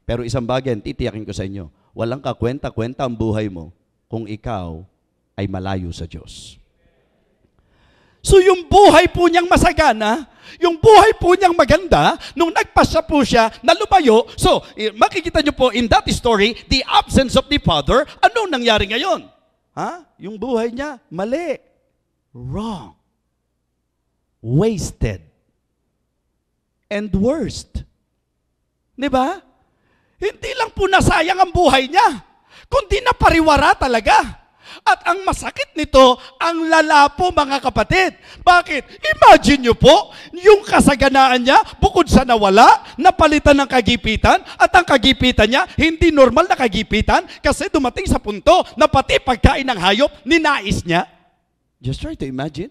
Pero isang bagay, titiyakin ko sa inyo, walang kakwenta-kwenta ang buhay mo kung ikaw ay malayo sa Diyos. So yung buhay po niyang masagana, yung buhay po niyang maganda, nung nagpasya po siya na lumayo, so makikita niyo po in that story, the absence of the father, ano nangyari ngayon? Yung buhay niya, mali. Wrong. Wasted. And worst. Di ba? Hindi lang po nasayang ang buhay niya, kundi napariwara talaga. At ang masakit nito, ang lala po mga kapatid. Bakit? Imagine nyo po, yung kasaganaan niya, bukod sa nawala, napalitan ng kagipitan, at ang kagipitan niya, hindi normal na kagipitan, kasi dumating sa punto na pati pagkain ng hayop, ninais niya. Just try to imagine.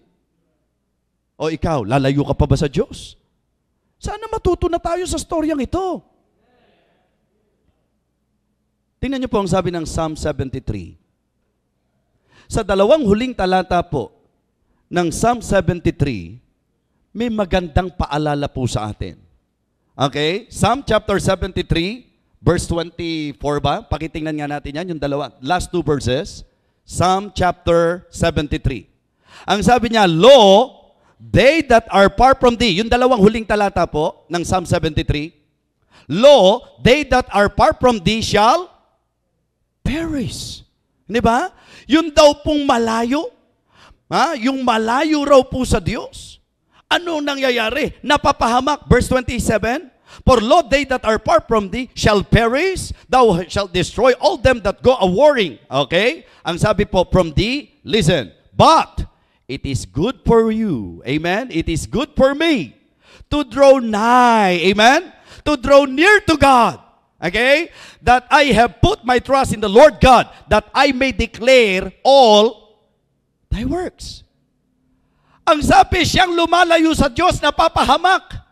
O ikaw, lalayo ka pa ba sa Diyos? Sana matuto na tayo sa storyang ito. Tingnan niyo po ang sabi ng Psalm 73. Sa 2 huling talata po ng Psalm 73, may magandang paalala po sa atin. Okay? Psalm chapter 73, verse 24 ba? Pakitingnan nga natin yan, yung last 2 verses. Psalm chapter 73. Ang sabi niya, Lo, they that are far from thee, yung 2 huling talata po ng Psalm 73, Lo, they that are far from thee shall perish. Di ba? Yun daw pong malayo. Yung malayo raw po sa Diyos. Ano nangyayari? Napapahamak. Verse 27, For lo, they that are far from thee shall perish. Thou shalt destroy all them that go a-warring. Okay? Ang sabi po, from thee, listen, but it is good for you. Amen? It is good for me to draw nigh. Amen? To draw near to God. Okay? That I have put my trust in the Lord God, that I may declare all thy works. Ang sabi, siyang lumalayo sa Diyos na papahamak.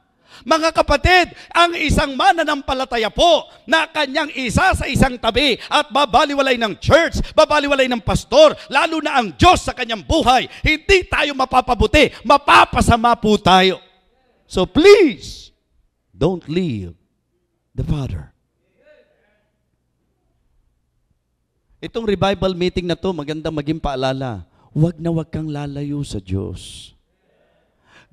Mga kapatid, ang isang mananampalataya po na kanyang isa sa isang tabi at babaliwalay ng church, babaliwalay ng pastor, lalo na ang Diyos sa kanyang buhay, hindi tayo mapapabuti, mapapasama po tayo. So please, don't leave the Father. Itong revival meeting na to, magandang maging paalala, wag na wag kang lalayo sa Diyos.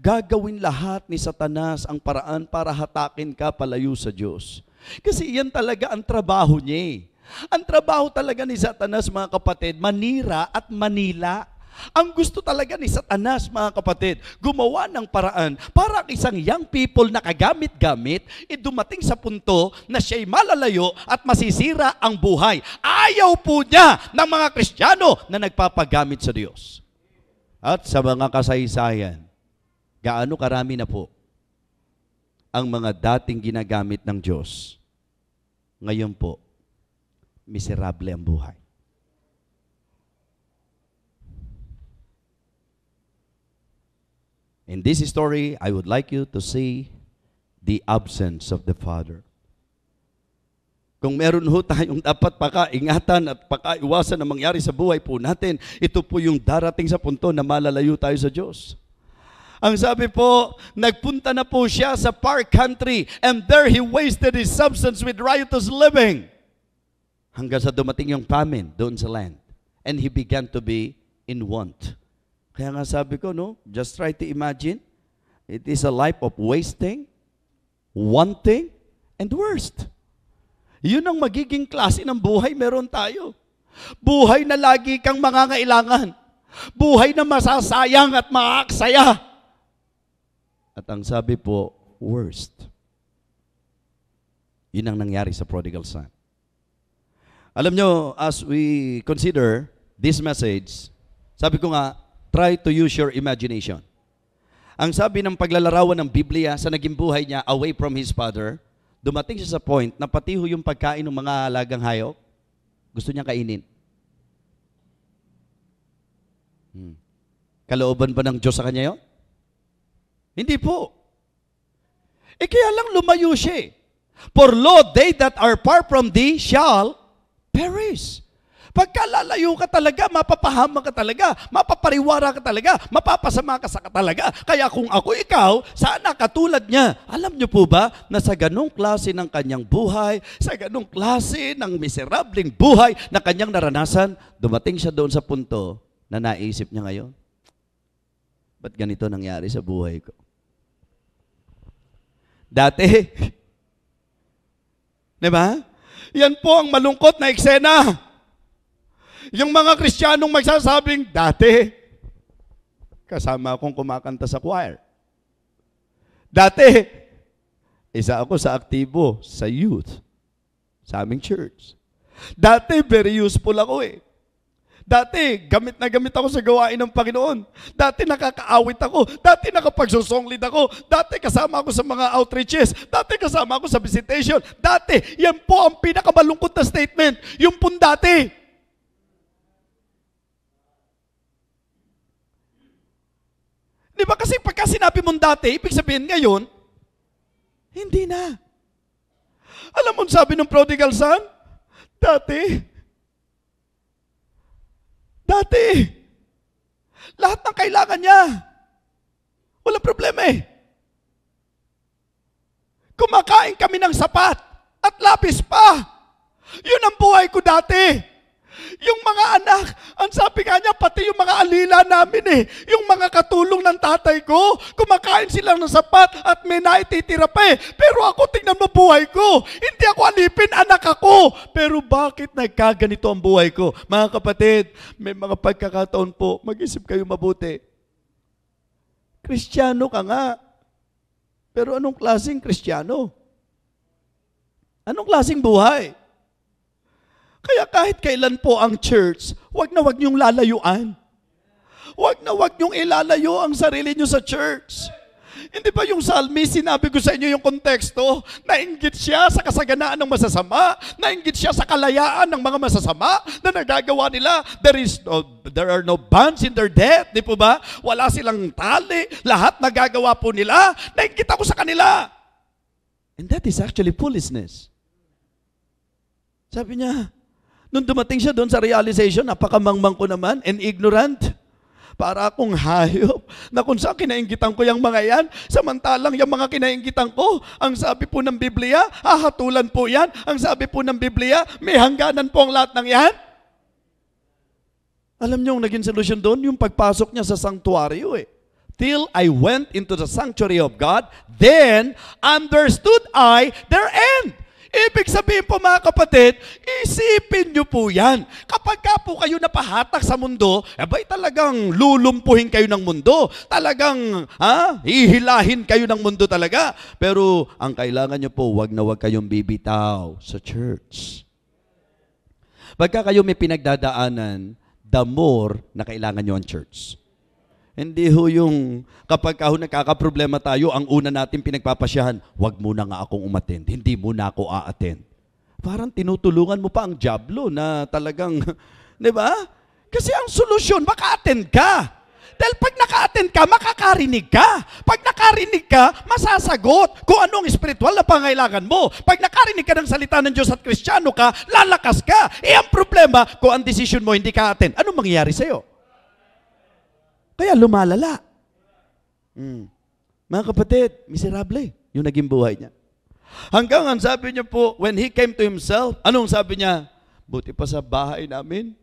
Gagawin lahat ni Satanas ang paraan para hatakin ka palayo sa Diyos. Kasi yan talaga ang trabaho niya. Ang trabaho talaga ni Satanas, mga kapatid, manira at manila. Ang gusto talaga ni Satanas, mga kapatid, gumawa ng paraan para isang young people na kagamit-gamit, dumating sa punto na siya'y malalayo at masisira ang buhay. Ayaw po niya ng mga Kristiyano na nagpapagamit sa Diyos. At sa mga kasaysayan, gaano karami na po ang mga dating ginagamit ng Diyos. Ngayon po, miserable ang buhay. In this story, I would like you to see the absence of the Father. Kung meron ho tayong dapat pakaingatan at pakaiwasan na mangyari sa buhay po natin, ito po yung darating sa punto na malalayo tayo sa Diyos. Ang sabi po, nagpunta na po siya sa far country and there he wasted his substance with riotous living. Hanggang sa dumating yung famine doon sa land. And he began to be in want. Kaya nga sabi ko, no, just try to imagine, it is a life of wasting, wanting, and worst. Yun ang magiging klase ng buhay meron tayo. Buhay na lagi kang mangangailangan. Buhay na masasayang at maaksaya. At ang sabi po, worst. Yun ang nangyari sa prodigal son. Alam nyo, as we consider this message, sabi ko nga, try to use your imagination. Ang sabi ng paglalarawan ng Biblia sa naging buhay niya away from his father, dumating siya sa point na pati ho yung pagkain ng mga alagang hayop, gusto niyang kainin. Kalooban ba ng Diyos sa kanya yun? Hindi po. Kaya lang lumayo siya. For lo, they that are far from thee shall perish. Pagka lalayo ka talaga, mapapahama ka talaga, mapapariwara ka talaga, mapapasama ka sa talaga. Kaya kung ako ikaw, sana katulad niya. Alam niyo po ba na sa ganong klase ng kanyang buhay, sa ganong klase ng miserableng buhay na kanyang naranasan, dumating siya doon sa punto na naisip niya ngayon, ba't ganito nangyari sa buhay ko? Dati, di ba? Yan po ang malungkot na eksena. Yung mga Kristiyanong magsasabing, dati, kasama akong kumakanta sa choir. Dati, isa ako sa aktibo sa youth, sa aming church. Dati, very useful ako eh. Dati, gamit na gamit ako sa gawain ng Panginoon. Dati nakakaawit ako. Dati nakapagsusong lead ako. Dati kasama ako sa mga outreaches. Dati kasama ako sa visitation. Dati, yan po ang pinakamalungkot na statement. Yung pong dati. Di ba kasi pagka sinabi mong dati, ibig sabihin ngayon, hindi na. Alam mo sabi ng prodigal son? Dati, lahat ng kailangan niya, walang problema eh. Kumakain kami ng sapat at labis pa. Yun ang buhay ko dati. Yung mga anak, ang sabi nga niya, pati yung mga alila namin eh, yung mga katulong ng tatay ko, kumakain sila ng sapat at may naititira pa eh. Pero ako, tingnan mo buhay ko. Hindi ako alipin, anak ako. Pero bakit nagkaganito ang buhay ko? Mga kapatid, may mga pagkakataon po, mag-isip kayo mabuti. Kristiyano ka nga. Pero anong klaseng Kristiyano? Anong klaseng buhay? Kaya kahit kailan po ang church, wag na wag niyong lalayuan. Wag na wag niyong ilalayo ang sarili niyo sa church. Hindi ba yung psalmist, sinabi ko sa inyo yung konteksto, nainggit siya sa kasaganaan ng masasama, nainggit siya sa kalayaan ng mga masasama na nagagawa nila. There are no bonds in their death, di po ba? Wala silang tali, lahat nagagawa po nila. Nainggit ako sa kanila. And that is actually foolishness. Sabi niya, nung dumating siya doon sa realization, napakamangmang ko naman and ignorant. Para akong hayop na kung saan kinainggitan ko yung mga yan, samantalang yung mga kinainggitan ko, ang sabi po ng Biblia, hahatulan po yan. Ang sabi po ng Biblia, may hangganan po ang lahat ng yan. Alam niyo yung naging solusyon doon? Yung pagpasok niya sa sanctuaryo Till I went into the sanctuary of God, then understood I their end. Ibig sabihin po mga kapatid, isipin nyo po yan. Kapag ka po kayo napahatak sa mundo, abay talagang lulumpuhin kayo ng mundo. Talagang hihilahin kayo ng mundo talaga. Pero ang kailangan nyo po, wag na wag kayong bibitaw sa church. Pagka kayo may pinagdadaanan, the more na kailangan nyo ang church. Hindi ho yung kapag nagkakaproblema tayo, ang una natin pinagpapasyahan, wag muna nga akong umattend, hindi muna ako a-attend. Parang tinutulungan mo pa ang diablo na talagang, di ba? Kasi ang solusyon, maka-attend ka. Dahil pag naka-attend ka, makakarinig ka. Pag nakarinig ka, masasagot kung anong spiritual na pangailangan mo. Pag nakarinig ka ng salita ng Diyos at Kristiyano ka, lalakas ka. Ang problema, kung ang decision mo hindi ka attend, anong mangyayari sa'yo? Kaya lumalala. Mga kapatid, miserable yung naging buhay niya. Hanggang ang sabi niya po, when he came to himself, anong sabi niya? Buti pa sa bahay namin,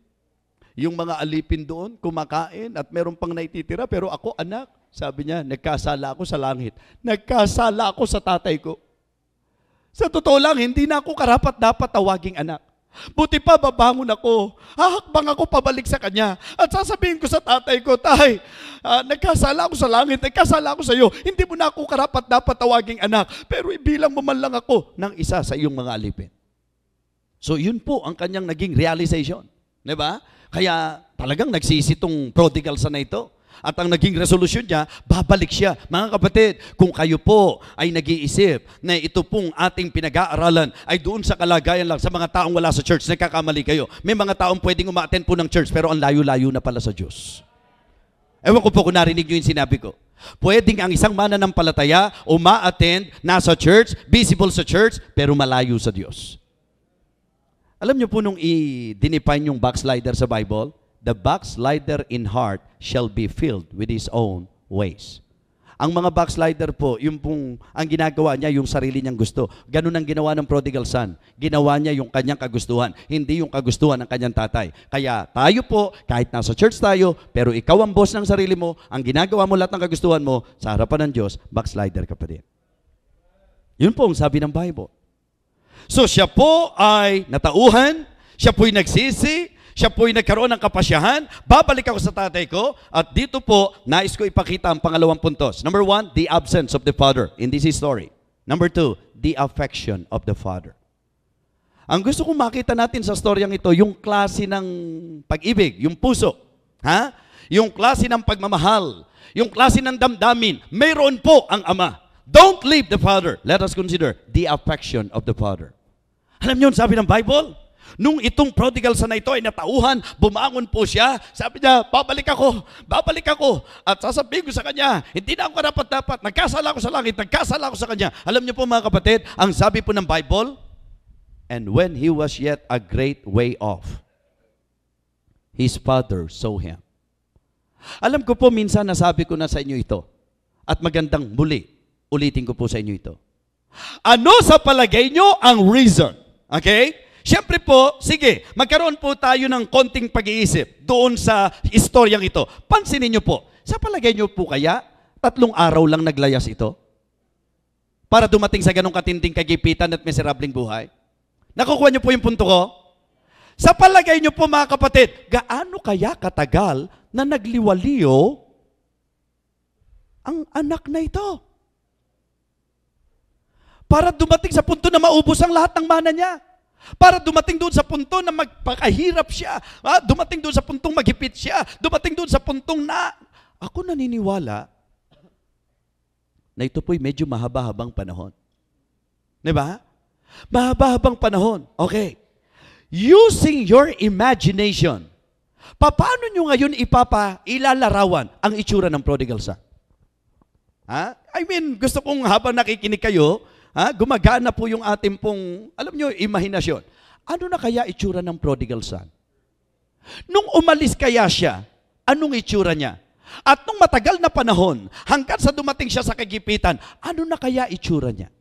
yung mga alipin doon, kumakain at meron pang naititira, pero ako anak, sabi niya, nagkasala ako sa langit. Nagkasala ako sa tatay ko. Sa totoo lang, hindi na ako karapat dapat tawaging anak. Buti pa, babangon ako. Hahakbang ako pabalik sa kanya. At sasabihin ko sa tatay ko, Tay, nagkasala ako sa langit, nagkasala ako sa iyo. Hindi mo na ako karapat dapat tawaging anak. Pero ibilang mo man lang ako ng isa sa iyong mga alipin. So yun po ang kanyang naging realization. Diba? Kaya talagang nagsisi itong prodigal son na ito. At ang naging resolution niya, babalik siya. Mga kapatid, kung kayo po ay nag-iisip na ito pong ating pinag-aaralan ay doon sa kalagayan lang sa mga taong wala sa church, nagkakamali kayo. May mga taong pwedeng uma-attend po ng church pero ang layo-layo na pala sa Diyos. Ewan ko po kung narinig nyo yung sinabi ko. Pwedeng ang isang mananampalataya uma-attend, nasa church, visible sa church, pero malayo sa Diyos. Alam nyo po nung i-define yung backslider sa Bible? The backslider in heart shall be filled with his own ways. Ang mga backslider po, yung pong, ang ginagawa niya, yung sarili niyang gusto. Ganun ang ginawa ng prodigal son. Ginawa niya yung kanyang kagustuhan, hindi yung kagustuhan ng kanyang tatay. Kaya tayo po, kahit nasa church tayo, pero ikaw ang boss ng sarili mo, ang ginagawa mo lahat ng kagustuhan mo, sa harapan ng Diyos, backslider ka pa din. Yun po ang sabi ng Bible. So siya po ay natauhan, siya po'y nagsisi, siya po'y nagkaroon ng kapasyahan, babalik ako sa tatay ko, at dito po, nais ko ipakita ang pangalawang puntos. Number 1, the absence of the father in this story. Number 2, the affection of the father. Ang gusto kong makita natin sa storyang ito, yung klase ng pag-ibig, yung puso, yung klase ng pagmamahal, yung klase ng damdamin, mayroon po ang ama. Don't leave the father. Let us consider the affection of the father. Alam niyo, sabi ng Bible, nung itong prodigal son na ito ay natauhan, bumangon po siya. Sabi niya, babalik ako. At sasabihin ko sa kanya, hindi na ako karapat-dapat. Nagkasala ako sa langit, nagkasala ako sa kanya. Alam niyo po mga kapatid, ang sabi po ng Bible, and when he was yet a great way off, his father saw him. Alam ko po minsan nasabi ko na sa inyo ito. At magandang ulitin ko po sa inyo ito. Ano sa palagay nyo ang reason? Okay? Siyempre po, sige, magkaroon po tayo ng konting pag-iisip doon sa istoryang ito. Pansinin nyo po, sa palagay nyo po kaya, 3 araw lang naglayas ito? Para dumating sa ganong katinding kagipitan at miserableng buhay? Nakukuha nyo po yung punto ko? Sa palagay nyo po mga kapatid, gaano kaya katagal na nagliwaliyo ang anak na ito? Para dumating sa punto na maubos ang lahat ng mana niya. Para dumating doon sa punto na magpakahirap siya. Dumating doon sa puntong maghipit siya. Dumating doon sa puntong na... Ako naniniwala na ito po'y medyo mahaba-habang panahon. Diba? Mahaba-habang panahon. Okay. Using your imagination, paano nyo ngayon ilalarawan ang itsura ng prodigal son? I mean, gusto kong habang nakikinig kayo, gumagana po yung ating pong, alam nyo, imahinasyon. Ano na kaya itsura ng prodigal son? Nung umalis kaya siya, anong itsura niya? At nung matagal na panahon, hanggang sa dumating siya sa kagipitan, ano na kaya itsura niya?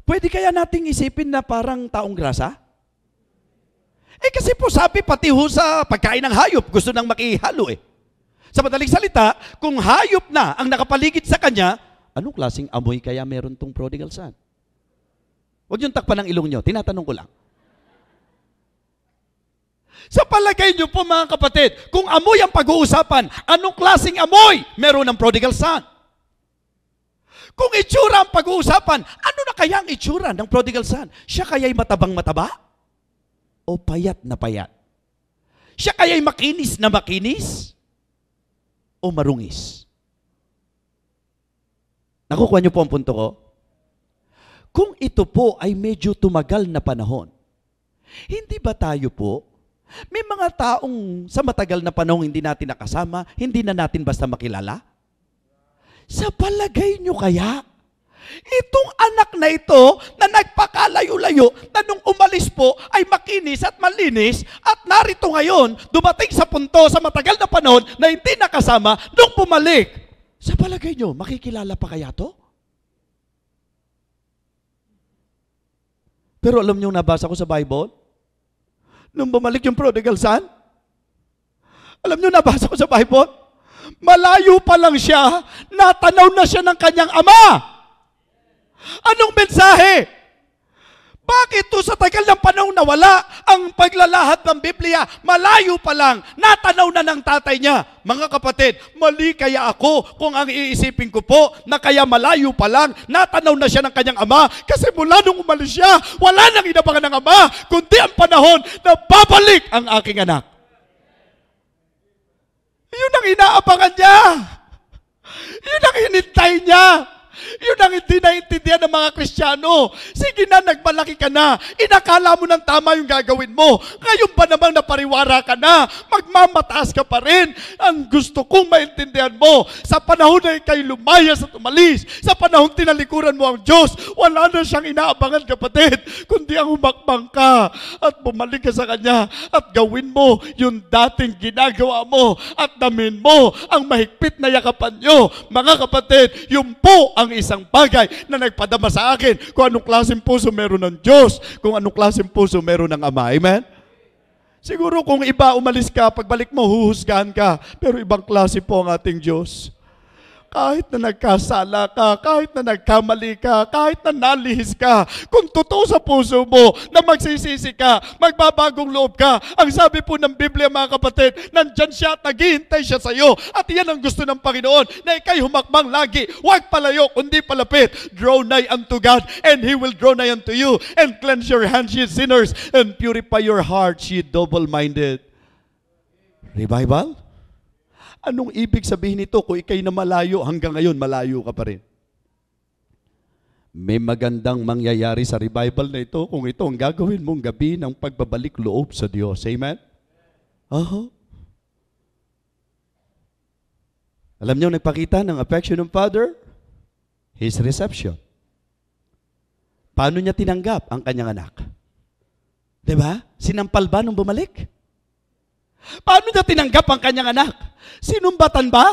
Pwede kaya nating isipin na parang taong grasa? Kasi po sabi pati ho sa pagkain ng hayop, gusto nang makihalo Sa madaling salita, kung hayop na ang nakapaligid sa kanya, anong klaseng amoy kaya meron tong prodigal son? Huwag niyong takpan ng ilong niyo, tinatanong ko lang. Sa palagay niyo po mga kapatid, kung amoy ang pag-uusapan, anong klaseng amoy meron ng prodigal son? Kung itsura ang pag-uusapan, ano na kaya ang itsura ng prodigal son? Siya kaya'y matabang-mataba? O payat na payat? Siya kaya'y makinis na makinis? O marungis? Nakukuha niyo po ang punto ko? Kung ito po ay medyo tumagal na panahon, hindi ba tayo po, may mga taong sa matagal na panahon hindi natin nakasama, hindi na natin basta makilala? Sa palagay nyo kaya, itong anak na ito na nagpakalayo-layo na nung umalis po ay makinis at malinis at narito ngayon, dumating sa punto sa matagal na panahon na hindi nakasama, nung pumalik, sa palagay nyo, makikilala pa kaya to? Pero alam nyo, nabasa ko sa Bible, nung bumalik yung prodigal son, alam nyo, nabasa ko sa Bible, malayo pa lang siya, natanaw na siya ng kanyang ama. Anong mensahe? Bakit to sa tagal ng panahon na wala ang paglalahad ng Biblia? Malayo pa lang, natanaw na ng tatay niya. Mga kapatid, mali kaya ako kung ang iisipin ko po na kaya malayo pa lang, natanaw na siya ng kanyang ama. Kasi mula nung umalis siya, wala nang inabangan ng ama, kundi ang panahon na babalik ang aking anak. Yun ang inaabangan niya. Yun ang hinintay niya. Yun ang hindi naintindihan ng mga Kristiyano. Sige na, nagmalaki ka na. Inakala mo ng tama yung gagawin mo. Ngayon ba namang napariwara ka na? Magmamataas ka pa rin. Ang gusto kong maintindihan mo, sa panahon na ikay lumayas at umalis, sa panahon tinalikuran mo ang Diyos, wala na siyang inaabangan, kapatid, kundi ang humakbang ka at bumalik ka sa Kanya at gawin mo yung dating ginagawa mo at damin mo ang mahigpit na yakapan nyo. Mga kapatid, yung po ang isang bagay na nagpadama sa akin kung anong klaseng puso meron ng Diyos, kung anong klaseng puso meron ng Ama. Amen? Siguro kung iba umalis ka, pagbalik mo, huhusgahan ka. Pero ibang klase po ang ating Diyos. Kahit na nagkasala ka, kahit na nagkamali ka, kahit na nalihis ka, kung totoo sa puso mo na magsisisi ka, magbabagong loob ka, ang sabi po ng Biblia, mga kapatid, nandyan siya at naghihintay siya sa iyo. At yan ang gusto ng Panginoon, na ikay humakbang lagi, huwag palayo, kundi palapit. Draw nigh unto God, and He will draw nigh unto you. And cleanse your hands, ye sinners, and purify your hearts, ye double-minded. Revival? Anong ibig sabihin nito kung ikay na malayo, hanggang ngayon malayo ka pa rin? May magandang mangyayari sa revival na ito kung ito ang gagawin mong gabi ng pagbabalik loob sa Diyos. Amen? Alam niyo, nagpakita ng affection ng Father? His reception. Paano niya tinanggap ang kanyang anak? Diba? Sinampal ba nung bumalik? Paano niya tinanggap ang kanyang anak? Sinumbatan ba?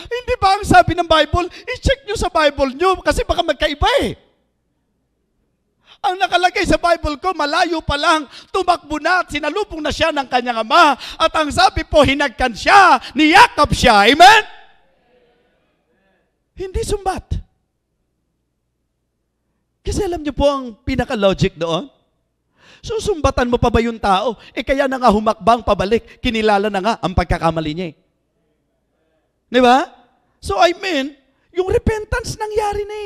Hindi ba ang sabi ng Bible? I-check nyo sa Bible nyo kasi baka magkaiba Ang nakalagay sa Bible ko, malayo pa lang, tumakbo na at sinalubong na siya ng kanyang ama. At ang sabi po, hinagkan siya, niyakap siya. Amen? Hindi sumbat. Kasi alam niyo po ang pinaka-logic doon? Susumbatan mo pa ba yung tao? Kaya na nga humakbang pabalik, kinilala na nga ang pagkakamali niya. Di ba? So I mean, yung repentance nangyari na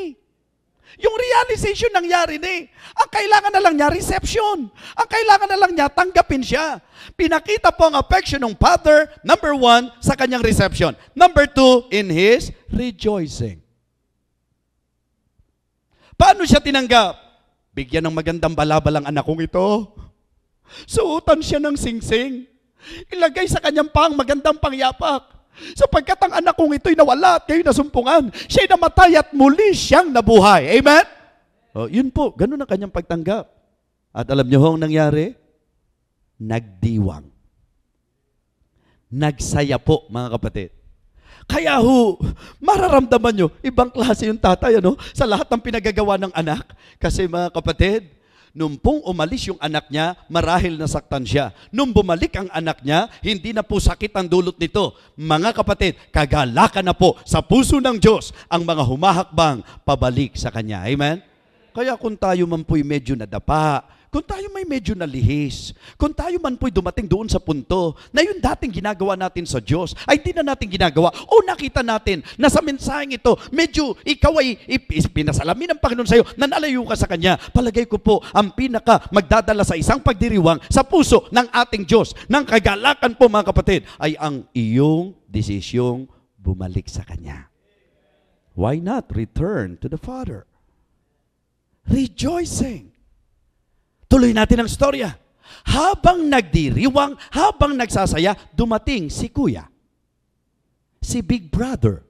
Yung realization nangyari na eh. Ang kailangan na lang niya, reception. Ang kailangan na lang niya, tanggapin siya. Pinakita po ang affection ng Father, number 1, sa kanyang reception. Number 2, in His rejoicing. Paano siya tinanggap? Bigyan ng magandang balabal ang anak kong ito. Suotan siya ng singsing. Ilagay sa kanyang pang magandang pangyapak. Sapagkat ang anak kong ito'y nawala at kayo nasumpungan. Siya'y namatay at muli siyang nabuhay. Amen? Oh, yun po, ganun ang kanyang pagtanggap. At alam niyo ho ang nangyari? Nagdiwang. Nagsaya po, mga kapatid. Kaya ho, mararamdaman nyo, ibang klase yung tatay, ano? Sa lahat ng pinagagawa ng anak. Kasi mga kapatid, nung pong umalis yung anak niya, marahil nasaktan siya. Nung bumalik ang anak niya, hindi na po sakit ang dulot nito. Mga kapatid, kagalakan na po sa puso ng Diyos ang mga humahakbang pabalik sa Kanya. Amen? Kaya kung tayo man po'y medyo nadapa, kung tayo may medyo nalihis, kung tayo man po'y dumating doon sa punto na yung dating ginagawa natin sa Diyos ay di na natin ginagawa o nakita natin na sa mensaheng ito, medyo ikaw ay pinasalamin ng Panginoon sa iyo na nalayo ka sa Kanya. Palagay ko po, ang pinaka magdadala sa isang pagdiriwang sa puso ng ating Diyos, ng kagalakan po mga kapatid, ay ang iyong desisyong bumalik sa Kanya. Why not return to the Father? Rejoicing. Tuloy natin ang storya. Habang nagdiriwang, habang nagsasaya, dumating si Kuya. Si Big Brother.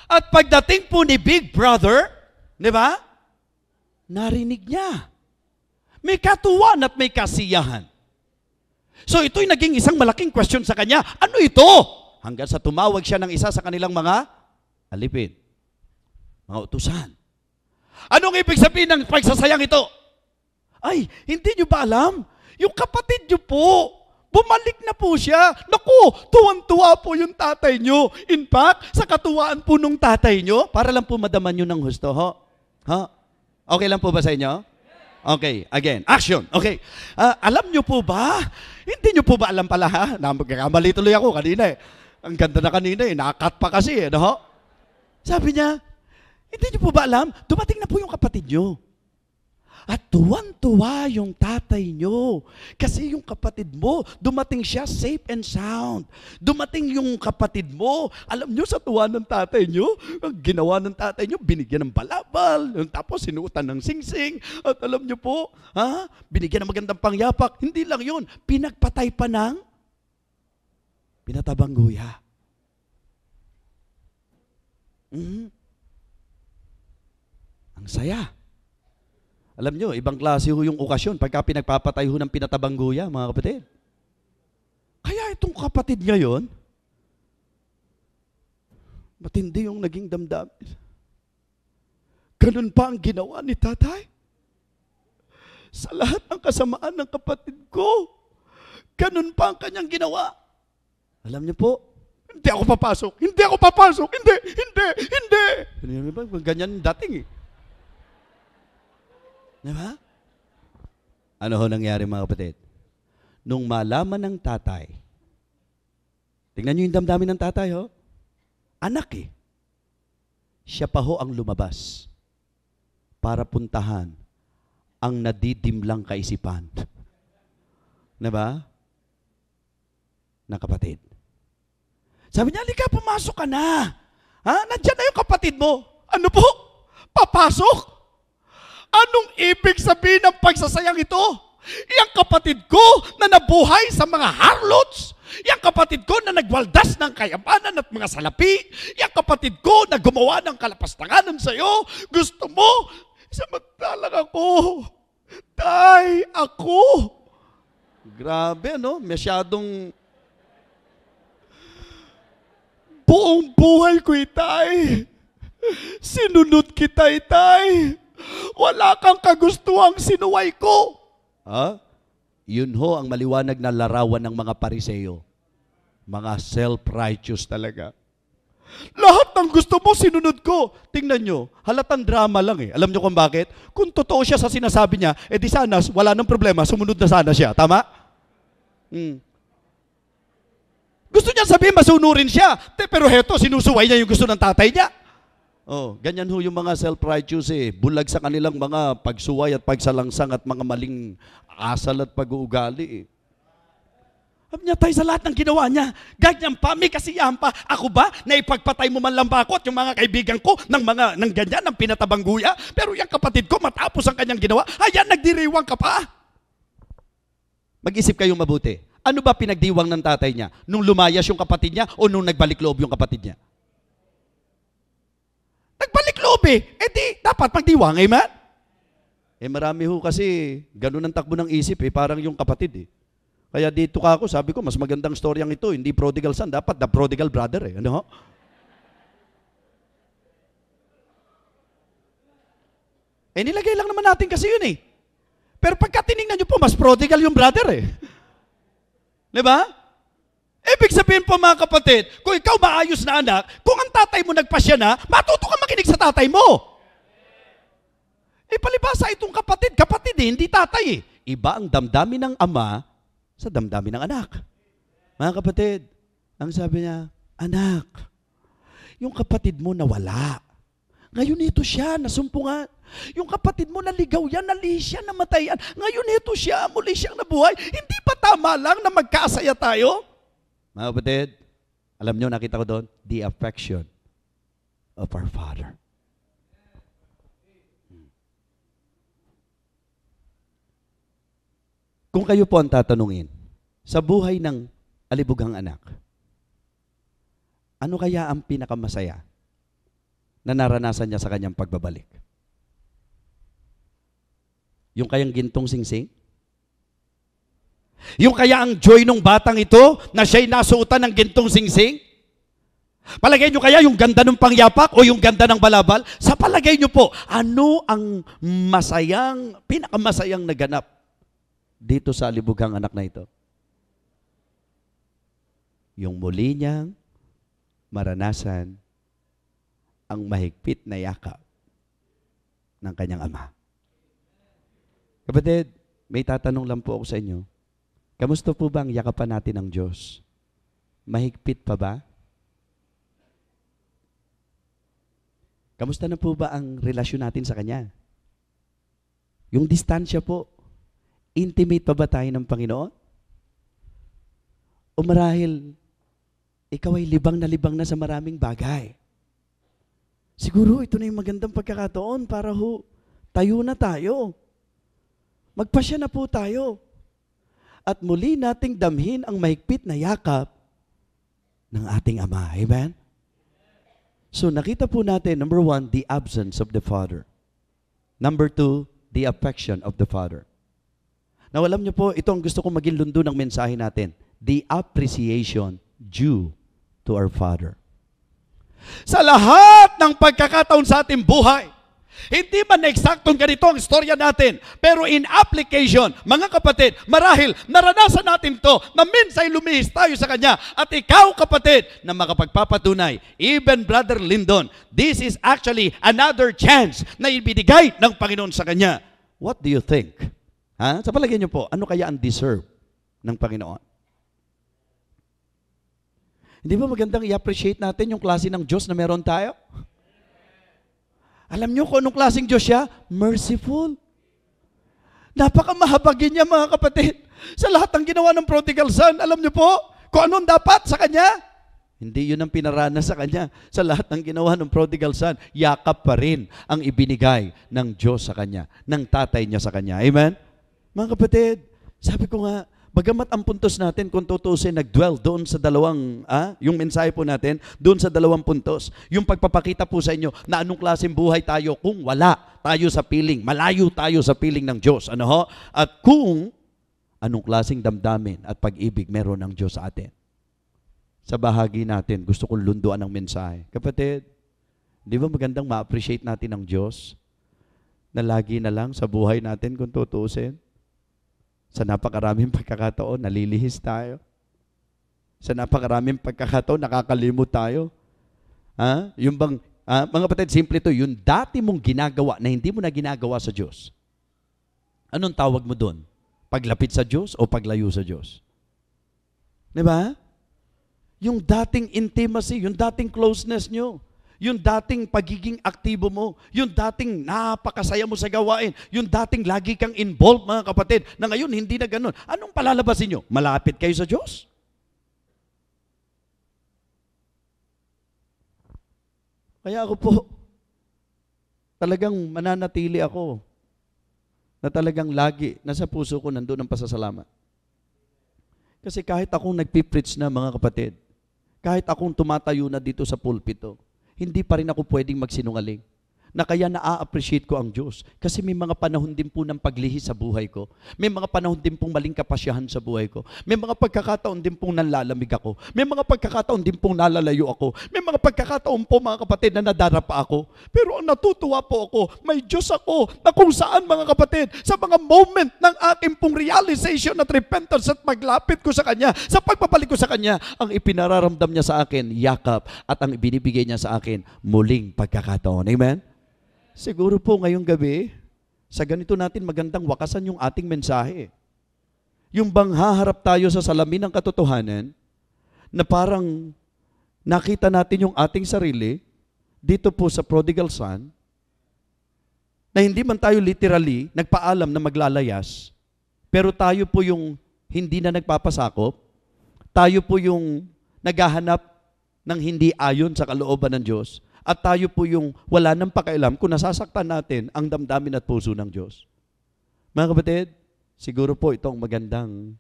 At pagdating po ni Big Brother, di ba? Narinig niya. May katuwan at may kasiyahan. So ito'y naging isang malaking question sa kanya. Ano ito? Hanggang sa tumawag siya ng isa sa kanilang mga alipin. Mga utusan. Anong ibig sabihin ng pagsasayang ito? Ay, hindi nyo ba alam? Yung kapatid nyo po, bumalik na po siya. Naku, tuwan-tuwa po yung tatay nyo. In fact, sa katuwaan po nung tatay nyo, para lang po madaman nyo ng husto, ho? Ha? Okay lang po ba sa inyo? Okay, again, action. Okay, alam nyo po ba? Hindi nyo po ba alam pala, ha? Nagkamali tuloy ako kanina eh. Ang ganda na kanina eh, nakat pa kasi eh, no? Sabi niya, hindi niyo po ba alam? Dumating na po yung kapatid niyo. At tuwan-tuwa yung tatay niyo. Kasi yung kapatid mo, dumating siya safe and sound. Dumating yung kapatid mo. Alam niyo sa tuwa ng tatay niyo, ang ginawa ng tatay niyo, binigyan ng balabal. Tapos sinuotan ng singsing. At alam niyo po, binigyan ng magandang pangyapak. Hindi lang yun, pinagpatay pa ng pinatabang guya. Ang saya. Alam nyo, ibang klase ho yung okasyon pagka pinagpapatay ho ng pinatabang guya, mga kapatid. Kaya itong kapatid ngayon, matindi yung naging damdamin. Ganun pa ang ginawa ni tatay. Sa lahat ng kasamaan ng kapatid ko, ganun pa ang kanyang ginawa. Alam niyo po, hindi ako papasok, hindi ako papasok, hindi. Ganyan dating eh. Diba? Ano ho nangyari mga kapatid? Nung malaman ng tatay, tingnan nyo yung damdamin ng tatay ho, anak eh, siya pa ho ang lumabas para puntahan ang nadidimlang kaisipan. Diba? Na kapatid. Sabi niya, halika, pumasok ka na. Nandiyan na yung kapatid mo. Ano po? Papasok? Anong ibig sabihin ng pagsasayang ito? Yang kapatid ko na nabuhay sa mga harlots, yang kapatid ko na nagwaldas ng kayamanan at mga salapi, yang kapatid ko na gumawa ng kalapastanganan sa iyo, gusto mo, samantalang ako, tay, ako. Grabe, no? Masyadong buong buhay ko, itay. Sinunod kita, itay. Wala kang kagustuhang sinuway ko. Yun ho ang maliwanag na larawan ng mga Pariseo. Mga self-righteous talaga. Lahat ng gusto mo, sinunod ko. Tingnan nyo, halatang drama lang eh. Alam nyo kung bakit? Kung totoo siya sa sinasabi niya, di sana, wala nang problema, sumunod na sana siya. Tama? Gusto niya sabihin, masunurin siya. Pero heto, sinusuway niya yung gusto ng tatay niya. Oh, ganyan ho yung mga self-righteous eh. Bulag sa kanilang mga pagsuway at pagsalangsang at mga maling asal at pag-uugali eh. Sabi niya tayo sa lahat ng ginawa niya. Ganyan pa, may kasiyahan pa. Ako ba, na ipagpatay mo man lang ba ako at yung mga kaibigan ko ng ganyan, ng pinatabangguya? Pero yung kapatid ko, matapos ang kanyang ginawa, ayan, nagdiriwang ka pa. Mag-isip kayong mabuti. Ano ba pinagdiwang ng tatay niya? Nung lumayas yung kapatid niya o nung nagbalik loob yung kapatid niya? Nagbalik loob eh. Eh di, dapat magdiwang, amen? Eh marami ho kasi, ganun ang takbo ng isip eh, parang yung kapatid eh. Kaya dito ka ako, sabi ko, mas magandang storyang ito, hindi prodigal son, dapat the prodigal brother eh. Ano ho? Eh nilagay lang naman natin kasi yun eh. Pero pagka tinignan nyo po, mas prodigal yung brother eh. Di ba? Ibig sabihin po mga kapatid, kung ikaw maayos na anak, kung ang tatay mo nagpasya na, matuto ka makinig sa tatay mo. Palibasa itong kapatid eh, hindi tatay eh. Iba ang damdamin ng ama sa damdamin ng anak. Mga kapatid, ang sabi niya, anak, yung kapatid mo nawala. Ngayon ito siya, nasumpungan. Yung kapatid mo naligaw yan, nalihis siya, namatayan. Ngayon ito siya, muli siyang nabuhay. Hindi ba tama lang na magkasaya tayo? Mga kapatid, alam nyo, nakita ko doon, the affection of our Father. Kung kayo po ang tatanungin, sa buhay ng alibughang anak, ano kaya ang pinakamasaya na naranasan niya sa kanyang pagbabalik? Yung kayang gintong singsing? Yung kaya ang joy ng batang ito na siya'y nasuotan ng gintong singsing? Palagay nyo kaya yung ganda ng pangyapak o yung ganda ng balabal? Sa palagay nyo po, ano ang pinakamasayang naganap dito sa alibughang anak na ito? Yung muli niyang maranasan ang mahigpit na yakap ng kanyang ama. Kapatid, may tatanong lang po ako sa inyo. Kamusta po ba ang yakapan natin ng Diyos? Mahigpit pa ba? Kamusta na po ba ang relasyon natin sa Kanya? Yung distansya po, intimate pa ba tayo ng Panginoon? O marahil, ikaw ay libang na sa maraming bagay. Siguro ito na yung magandang pagkakataon para tayo na tayo. Magpasya na po tayo. At muli nating damhin ang mahigpit na yakap ng ating Ama. Amen? So nakita po natin, number 1, the absence of the Father. Number 2, the affection of the Father. Now alam niyo po, ito ang gusto kong maging lundo ng mensahe natin. The appreciation due to our Father. Sa lahat ng pagkakataon sa ating buhay, hindi man eksaktong ganito ang istorya natin, pero in application, mga kapatid, marahil naranasan natin to na minsay lumihis tayo sa Kanya. At ikaw kapatid na makapagpapatunay, even Brother Lyndon, this is actually another chance na ibinigay ng Panginoon sa Kanya. What do you think? Sa palagay niyo po, ano kaya ang deserve ng Panginoon? Hindi ba magandang i-appreciate natin yung klase ng Diyos na meron tayo? Alam niyo kung anong klaseng Diyos siya? Merciful. Napakamahabagin niya mga kapatid. Sa lahat ng ginawa ng prodigal son, alam niyo po kung anong dapat sa kanya? Hindi yun ang pinaranas sa kanya. Sa lahat ng ginawa ng prodigal son, yakap pa rin ang ibinigay ng Diyos sa kanya, ng tatay niya sa kanya. Amen? Mga kapatid, sabi ko nga, bagamat ang puntos natin, kung tutusin, nag-dwell doon sa yung mensahe po natin, doon sa 2 puntos. Yung pagpapakita po sa inyo na anong klaseng buhay tayo kung wala tayo sa piling, malayo tayo sa piling ng Diyos. At kung anong klaseng damdamin at pag-ibig meron ng Diyos sa atin. Sa bahagi natin, gusto kong lunduan ang mensahe. Kapatid, di ba magandang ma-appreciate natin ang Diyos na lagi na lang sa buhay natin kung tutusin? Sa napakaraming pagkakataon, nalilihis tayo. Sa napakaraming pagkakataon, nakakalimot tayo. Yung bang, mga kapatid, simple ito, yung dati mong ginagawa na hindi mo na ginagawa sa Diyos. Anong tawag mo doon? Paglapit sa Diyos o paglayo sa Diyos? Di ba? Yung dating intimacy, yung dating closeness nyo. yung dating pagiging aktibo mo, yung dating napakasaya mo sa gawain, yung dating lagi kang involved, mga kapatid, na ngayon hindi na ganun. Anong palalabasin nyo? Malapit kayo sa Diyos? Kaya ako po, talagang mananatili ako na talagang lagi nasa puso ko nandun ang pasasalamat. Kasi kahit akong nagpipreach na, mga kapatid, kahit akong tumatayo na dito sa pulpito, hindi pa rin ako pwedeng magsinungaling. Na kaya na-appreciate ko ang Diyos. Kasi may mga panahon din po ng paglihi sa buhay ko. May mga panahon din pong maling kapasyahan sa buhay ko. May mga pagkakataon din pong nanlalamig ako. May mga pagkakataon din pong nalalayo ako. May mga pagkakataon po, mga kapatid, na nadarapa ako. Pero ang natutuwa po ako, may Diyos ako na kung saan, mga kapatid, sa mga moment ng aking pong realization at repentance at maglapit ko sa Kanya, sa pagbabalik ko sa Kanya, ang ipinararamdam niya sa akin, yakap, at ang ibinibigay niya sa akin, muling pagkakataon. Amen? Siguro po ngayong gabi, sa ganito natin magandang wakasan yung ating mensahe. Yung bang haharap tayo sa salamin ng katotohanan, na parang nakita natin yung ating sarili, dito po sa prodigal son, na hindi man tayo literally nagpaalam na maglalayas, pero tayo po yung hindi na nagpapasakop, tayo po yung naghahanap ng hindi ayon sa kalooban ng Diyos, at tayo po yung wala nang pakialam kung nasasaktan natin ang damdamin at puso ng Diyos. Mga kapatid, siguro po itong magandang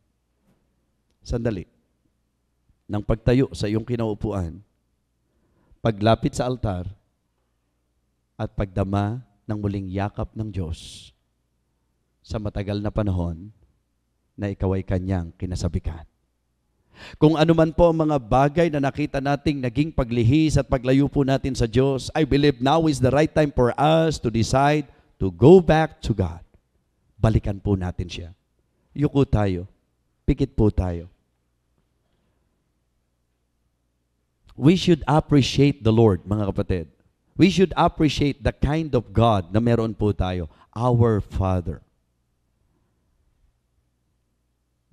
sandali ng pagtayo sa iyong kinaupuan, paglapit sa altar, at pagdama ng muling yakap ng Diyos sa matagal na panahon na ikaw ay Kanyang kinasabikan. Kung ano man po ang mga bagay na nakita nating naging paglihis at paglayo po natin sa Diyos, I believe now is the right time for us to decide to go back to God. Balikan po natin siya. Yuko tayo. Pikit po tayo. We should appreciate the Lord, mga kapatid. We should appreciate the kind of God na meron po tayo. Our Father.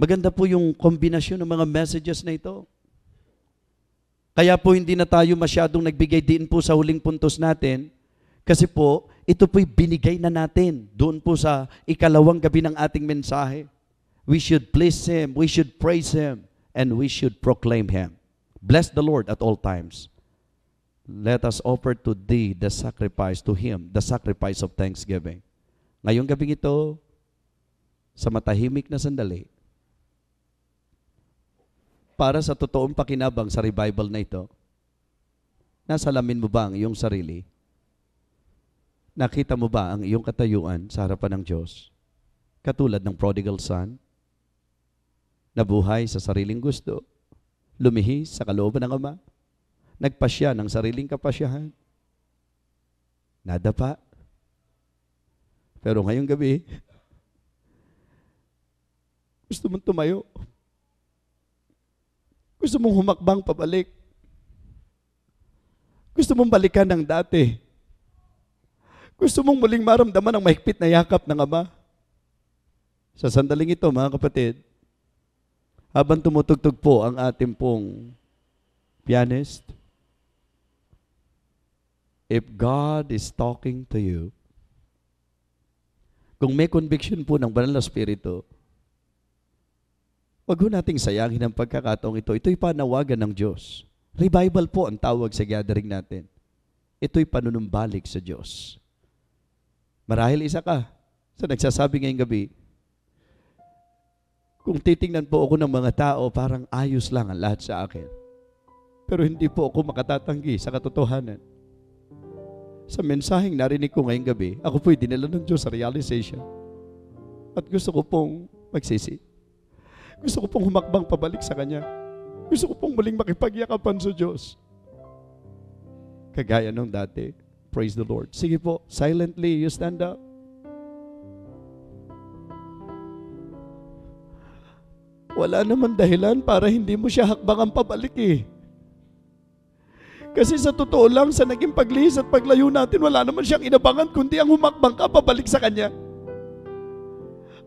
Maganda po yung kombinasyon ng mga messages na ito. Kaya po hindi na tayo masyadong nagbigay din po sa huling puntos natin, kasi po, ito po'y binigay na natin doon po sa ikalawang gabi ng ating mensahe. We should please Him, we should praise Him, and we should proclaim Him. Bless the Lord at all times. Let us offer to Thee the sacrifice, to Him, the sacrifice of thanksgiving. Ngayong gabing ito, sa matahimik na sandali, para sa totoong pakinabang sa revival na ito, nasalamin mo ba ang iyong sarili? Nakita mo ba ang iyong katayuan sa harapan ng Diyos? Katulad ng prodigal son, nabuhay sa sariling gusto, lumihis sa kalooban ng Ama, nagpasya ng sariling kapasyahan, nadapa. Pero ngayong gabi, gusto mong tumayo. Gusto mong humakbang pabalik. Gusto mong balikan ng dati. Gusto mong muling maramdaman ang mahigpit na yakap ng Ama. Sa sandaling ito, mga kapatid, habang tumutugtog po ang ating pong pianist, if God is talking to you, kung may conviction po ng Banal na Espiritu, wag ho nating sayangin ang pagkakataong ito. Ito'y panawagan ng Diyos. Revival po ang tawag sa gathering natin. Ito'y panunumbalik sa Diyos. Marahil isa ka sa nagsasabi ngayong gabi, kung titingnan po ako ng mga tao, parang ayos lang ang lahat sa akin. Pero hindi po ako makatatanggi sa katotohanan. Sa mensaheng narinig ko ngayong gabi, ako po'y dinala ng Diyos sa realization. At gusto ko pong magsisi. Gusto ko pong humakbang pabalik sa Kanya. Gusto ko pong muling makipagyakapan sa Diyos. Kagaya nung dati. Praise the Lord. Sige po, silently, you stand up. Wala naman dahilan para hindi mo siya hakbangan pabalik eh. Kasi sa totoo lang, sa naging paglihis at paglayo natin, wala naman siyang inabangan kundi ang humakbang ka pabalik sa Kanya.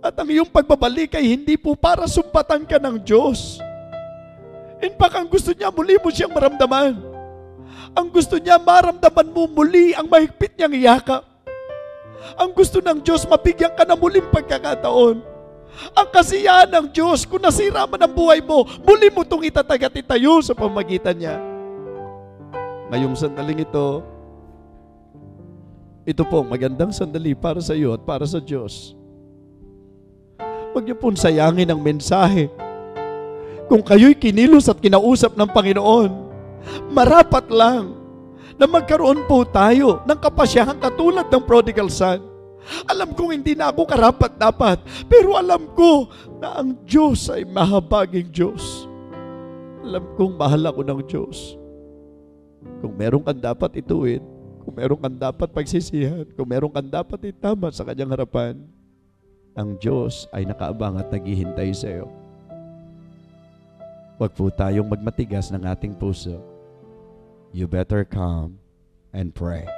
At ang iyong pagbabalik ay hindi po para sumpatan ka ng Diyos. In fact, ang gusto niya, muli mo siyang maramdaman. Ang gusto niya, maramdaman mo muli ang mahigpit niyang yakap. Ang gusto ng Diyos, mabigyan ka ng muling pagkakataon. Ang kasiyahan ng Diyos, kung nasira man ang buhay mo, muli mo itong itatag at itayo sa pamagitan niya. Ngayong sandaling ito po, magandang sandali para sa iyo at para sa Diyos. Huwag niyo pong sayangin ang mensahe. Kung kayo'y kinilos at kinausap ng Panginoon, marapat lang na magkaroon po tayo ng kapasyahan katulad ng prodigal son. Alam kong hindi na ako karapat-dapat, pero alam ko na ang Diyos ay mahabaging Diyos. Alam kong mahal ako ng Diyos. Kung meron kang dapat ituwid, kung meron kang dapat pagsisihan, kung meron kang dapat itama sa kanyang harapan, ang Diyos ay nakaabang at naghihintay sa iyo. Huwag po tayong magmatigas ng ating puso. You better come and pray.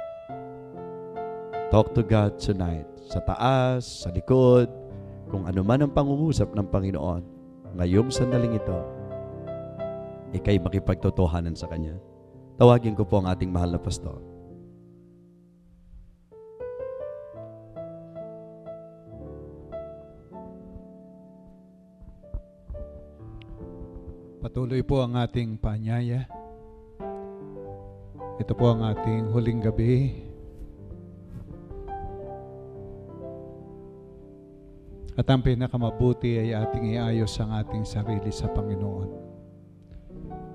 Talk to God tonight. Sa taas, sa likod, kung ano man ang pangungusap ng Panginoon, ngayong sandaling ito, ikay makipagtotohanan sa Kanya. Tawagin ko po ang ating mahal na pastor. Patuloy po ang ating paanyaya. Ito po ang ating huling gabi. At ang pinakamabuti ay ating iayos ang ating sarili sa Panginoon.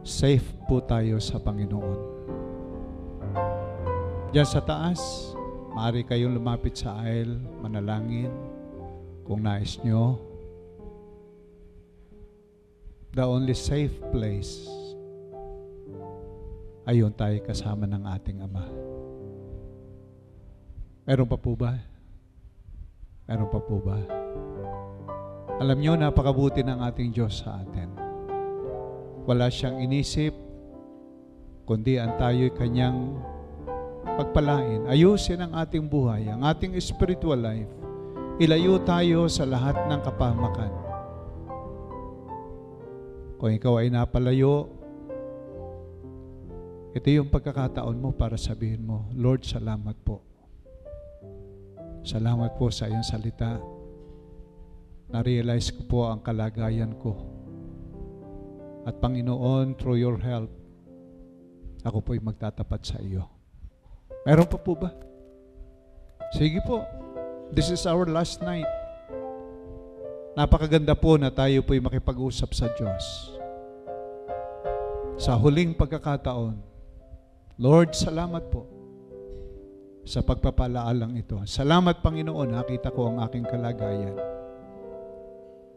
Safe po tayo sa Panginoon. Diyan sa taas, maaari kayong lumapit sa aisle, manalangin kung nais nyo. The only safe place ayon tayo kasama ng ating Ama. Meron pa po ba? Meron pa po ba? Alam nyo, napakabuti ng ating Diyos sa atin. Wala siyang inisip, kundi ang tayo'y Kanyang pagpalain. Ayusin ang ating buhay, ang ating spiritual life. Ilayo tayo sa lahat ng kapahamakan. Kung ikaw ay napalayo, ito yung pagkakataon mo para sabihin mo, Lord, salamat po. Salamat po sa iyong salita. Na-realize ko po ang kalagayan ko. At Panginoon, through your help, ako po'y magtatapat sa iyo. Meron pa po ba? Sige po. This is our last night. Napakaganda po na tayo po'y makipag-usap sa Diyos. Sa huling pagkakataon, Lord, salamat po sa pagpapalaalang ito. Salamat, Panginoon, nakita ko ang aking kalagayan.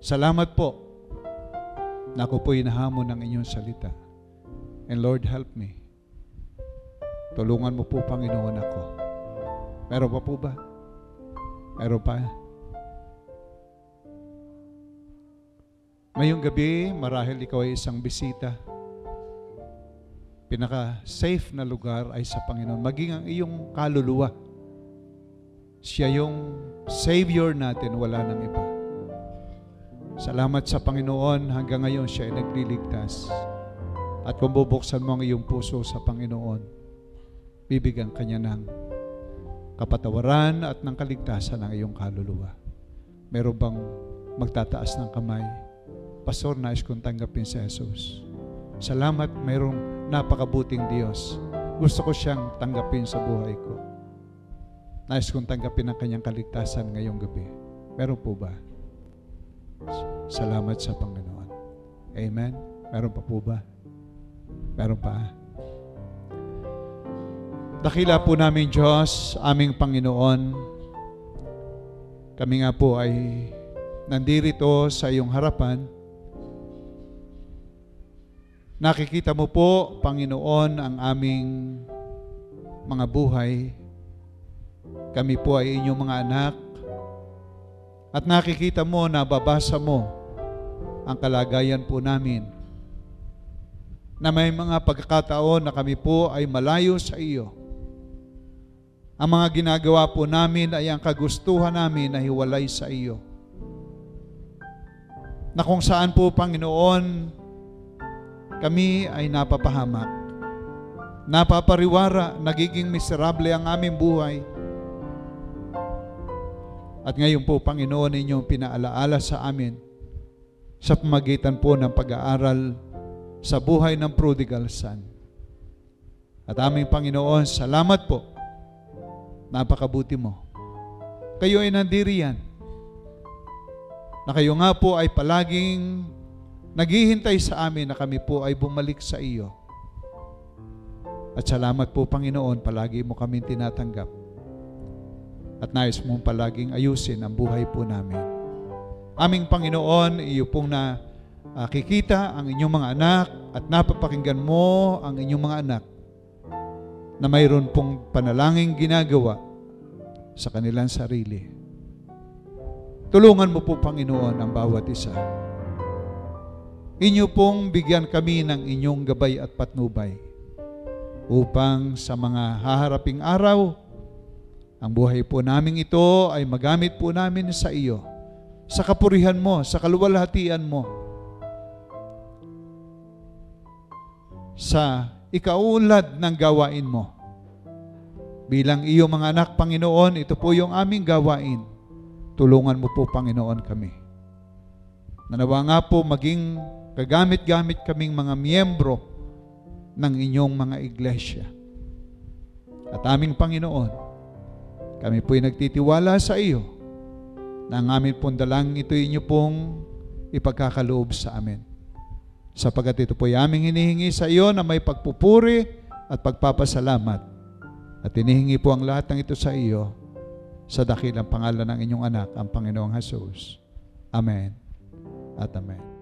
Salamat po na ako po'y nahamon ng inyong salita. And Lord, help me. Tulungan mo po, Panginoon, ako. Meron pa po ba? Meron pa? Ngayong gabi, marahil ikaw ay isang bisita. Pinaka-safe na lugar ay sa Panginoon. Maging ang iyong kaluluwa. Siya yung Savior natin, wala nang iba. Salamat sa Panginoon, hanggang ngayon siya ay nagliligtas. At kung bubuksan mo ang iyong puso sa Panginoon, bibigyan ka niya ng kapatawaran at ng kaligtasan ng iyong kaluluwa. Meron bang magtataas ng kamay? Pastor, nais kong tanggapin si Jesus. Salamat, mayroong napakabuting Diyos. Gusto ko siyang tanggapin sa buhay ko. Nais kong tanggapin ang kanyang kaligtasan ngayong gabi. Meron po ba? Salamat sa Panginoon. Amen? Meron pa po ba? Meron pa? Dakila po namin Diyos, aming Panginoon. Kami nga po ay nandirito sa iyong harapan. Nakikita mo po, Panginoon, ang aming mga buhay. Kami po ay inyong mga anak. At nakikita mo, nababasa mo ang kalagayan po namin. Na may mga pagkakataon na kami po ay malayo sa iyo. Ang mga ginagawa po namin ay ang kagustuhan namin na hiwalay sa iyo. Na kung saan po, Panginoon, kami ay napapahamak. napapariwara, nagiging miserable ang aming buhay. At ngayon po, Panginoon, inyong pinaalaala sa amin sa pamagitan po ng pag-aaral sa buhay ng prodigal son. At aming Panginoon, salamat po. Napakabuti mo. Kayo ay nandiriyan. Na kayo nga po ay palaging naghihintay sa amin na kami po ay bumalik sa iyo. At salamat po, Panginoon, palagi mo kami tinatanggap. At nais mong palaging ayusin ang buhay po namin. Aming Panginoon, iyo pong nakikita ang inyong mga anak at napapakinggan mo ang inyong mga anak na mayroon pong panalangin ginagawa sa kanilang sarili. Tulungan mo po, Panginoon, ang bawat isa. Inyo pong bigyan kami ng inyong gabay at patnubay upang sa mga haharaping araw, ang buhay po namin ito ay magamit po namin sa iyo, sa kapurihan mo, sa kaluwalhatian mo, sa ikaulad ng gawain mo. Bilang iyo mga anak, Panginoon, ito po yung aming gawain. Tulungan mo po, Panginoon, kami. Nanawa nga po maging kagamit-gamit kaming mga miyembro ng inyong mga iglesia. At aming Panginoon, kami po'y nagtitiwala sa iyo na ang aming pong dalangin ito inyo pong ipagkakaloob sa amin. Sapagat ito po'y aming hinihingi sa iyo na may pagpupuri at pagpapasalamat. At hinihingi po ang lahat ng ito sa iyo sa dakilang pangalan ng inyong anak, ang Panginoong Hesus. Amen at amen.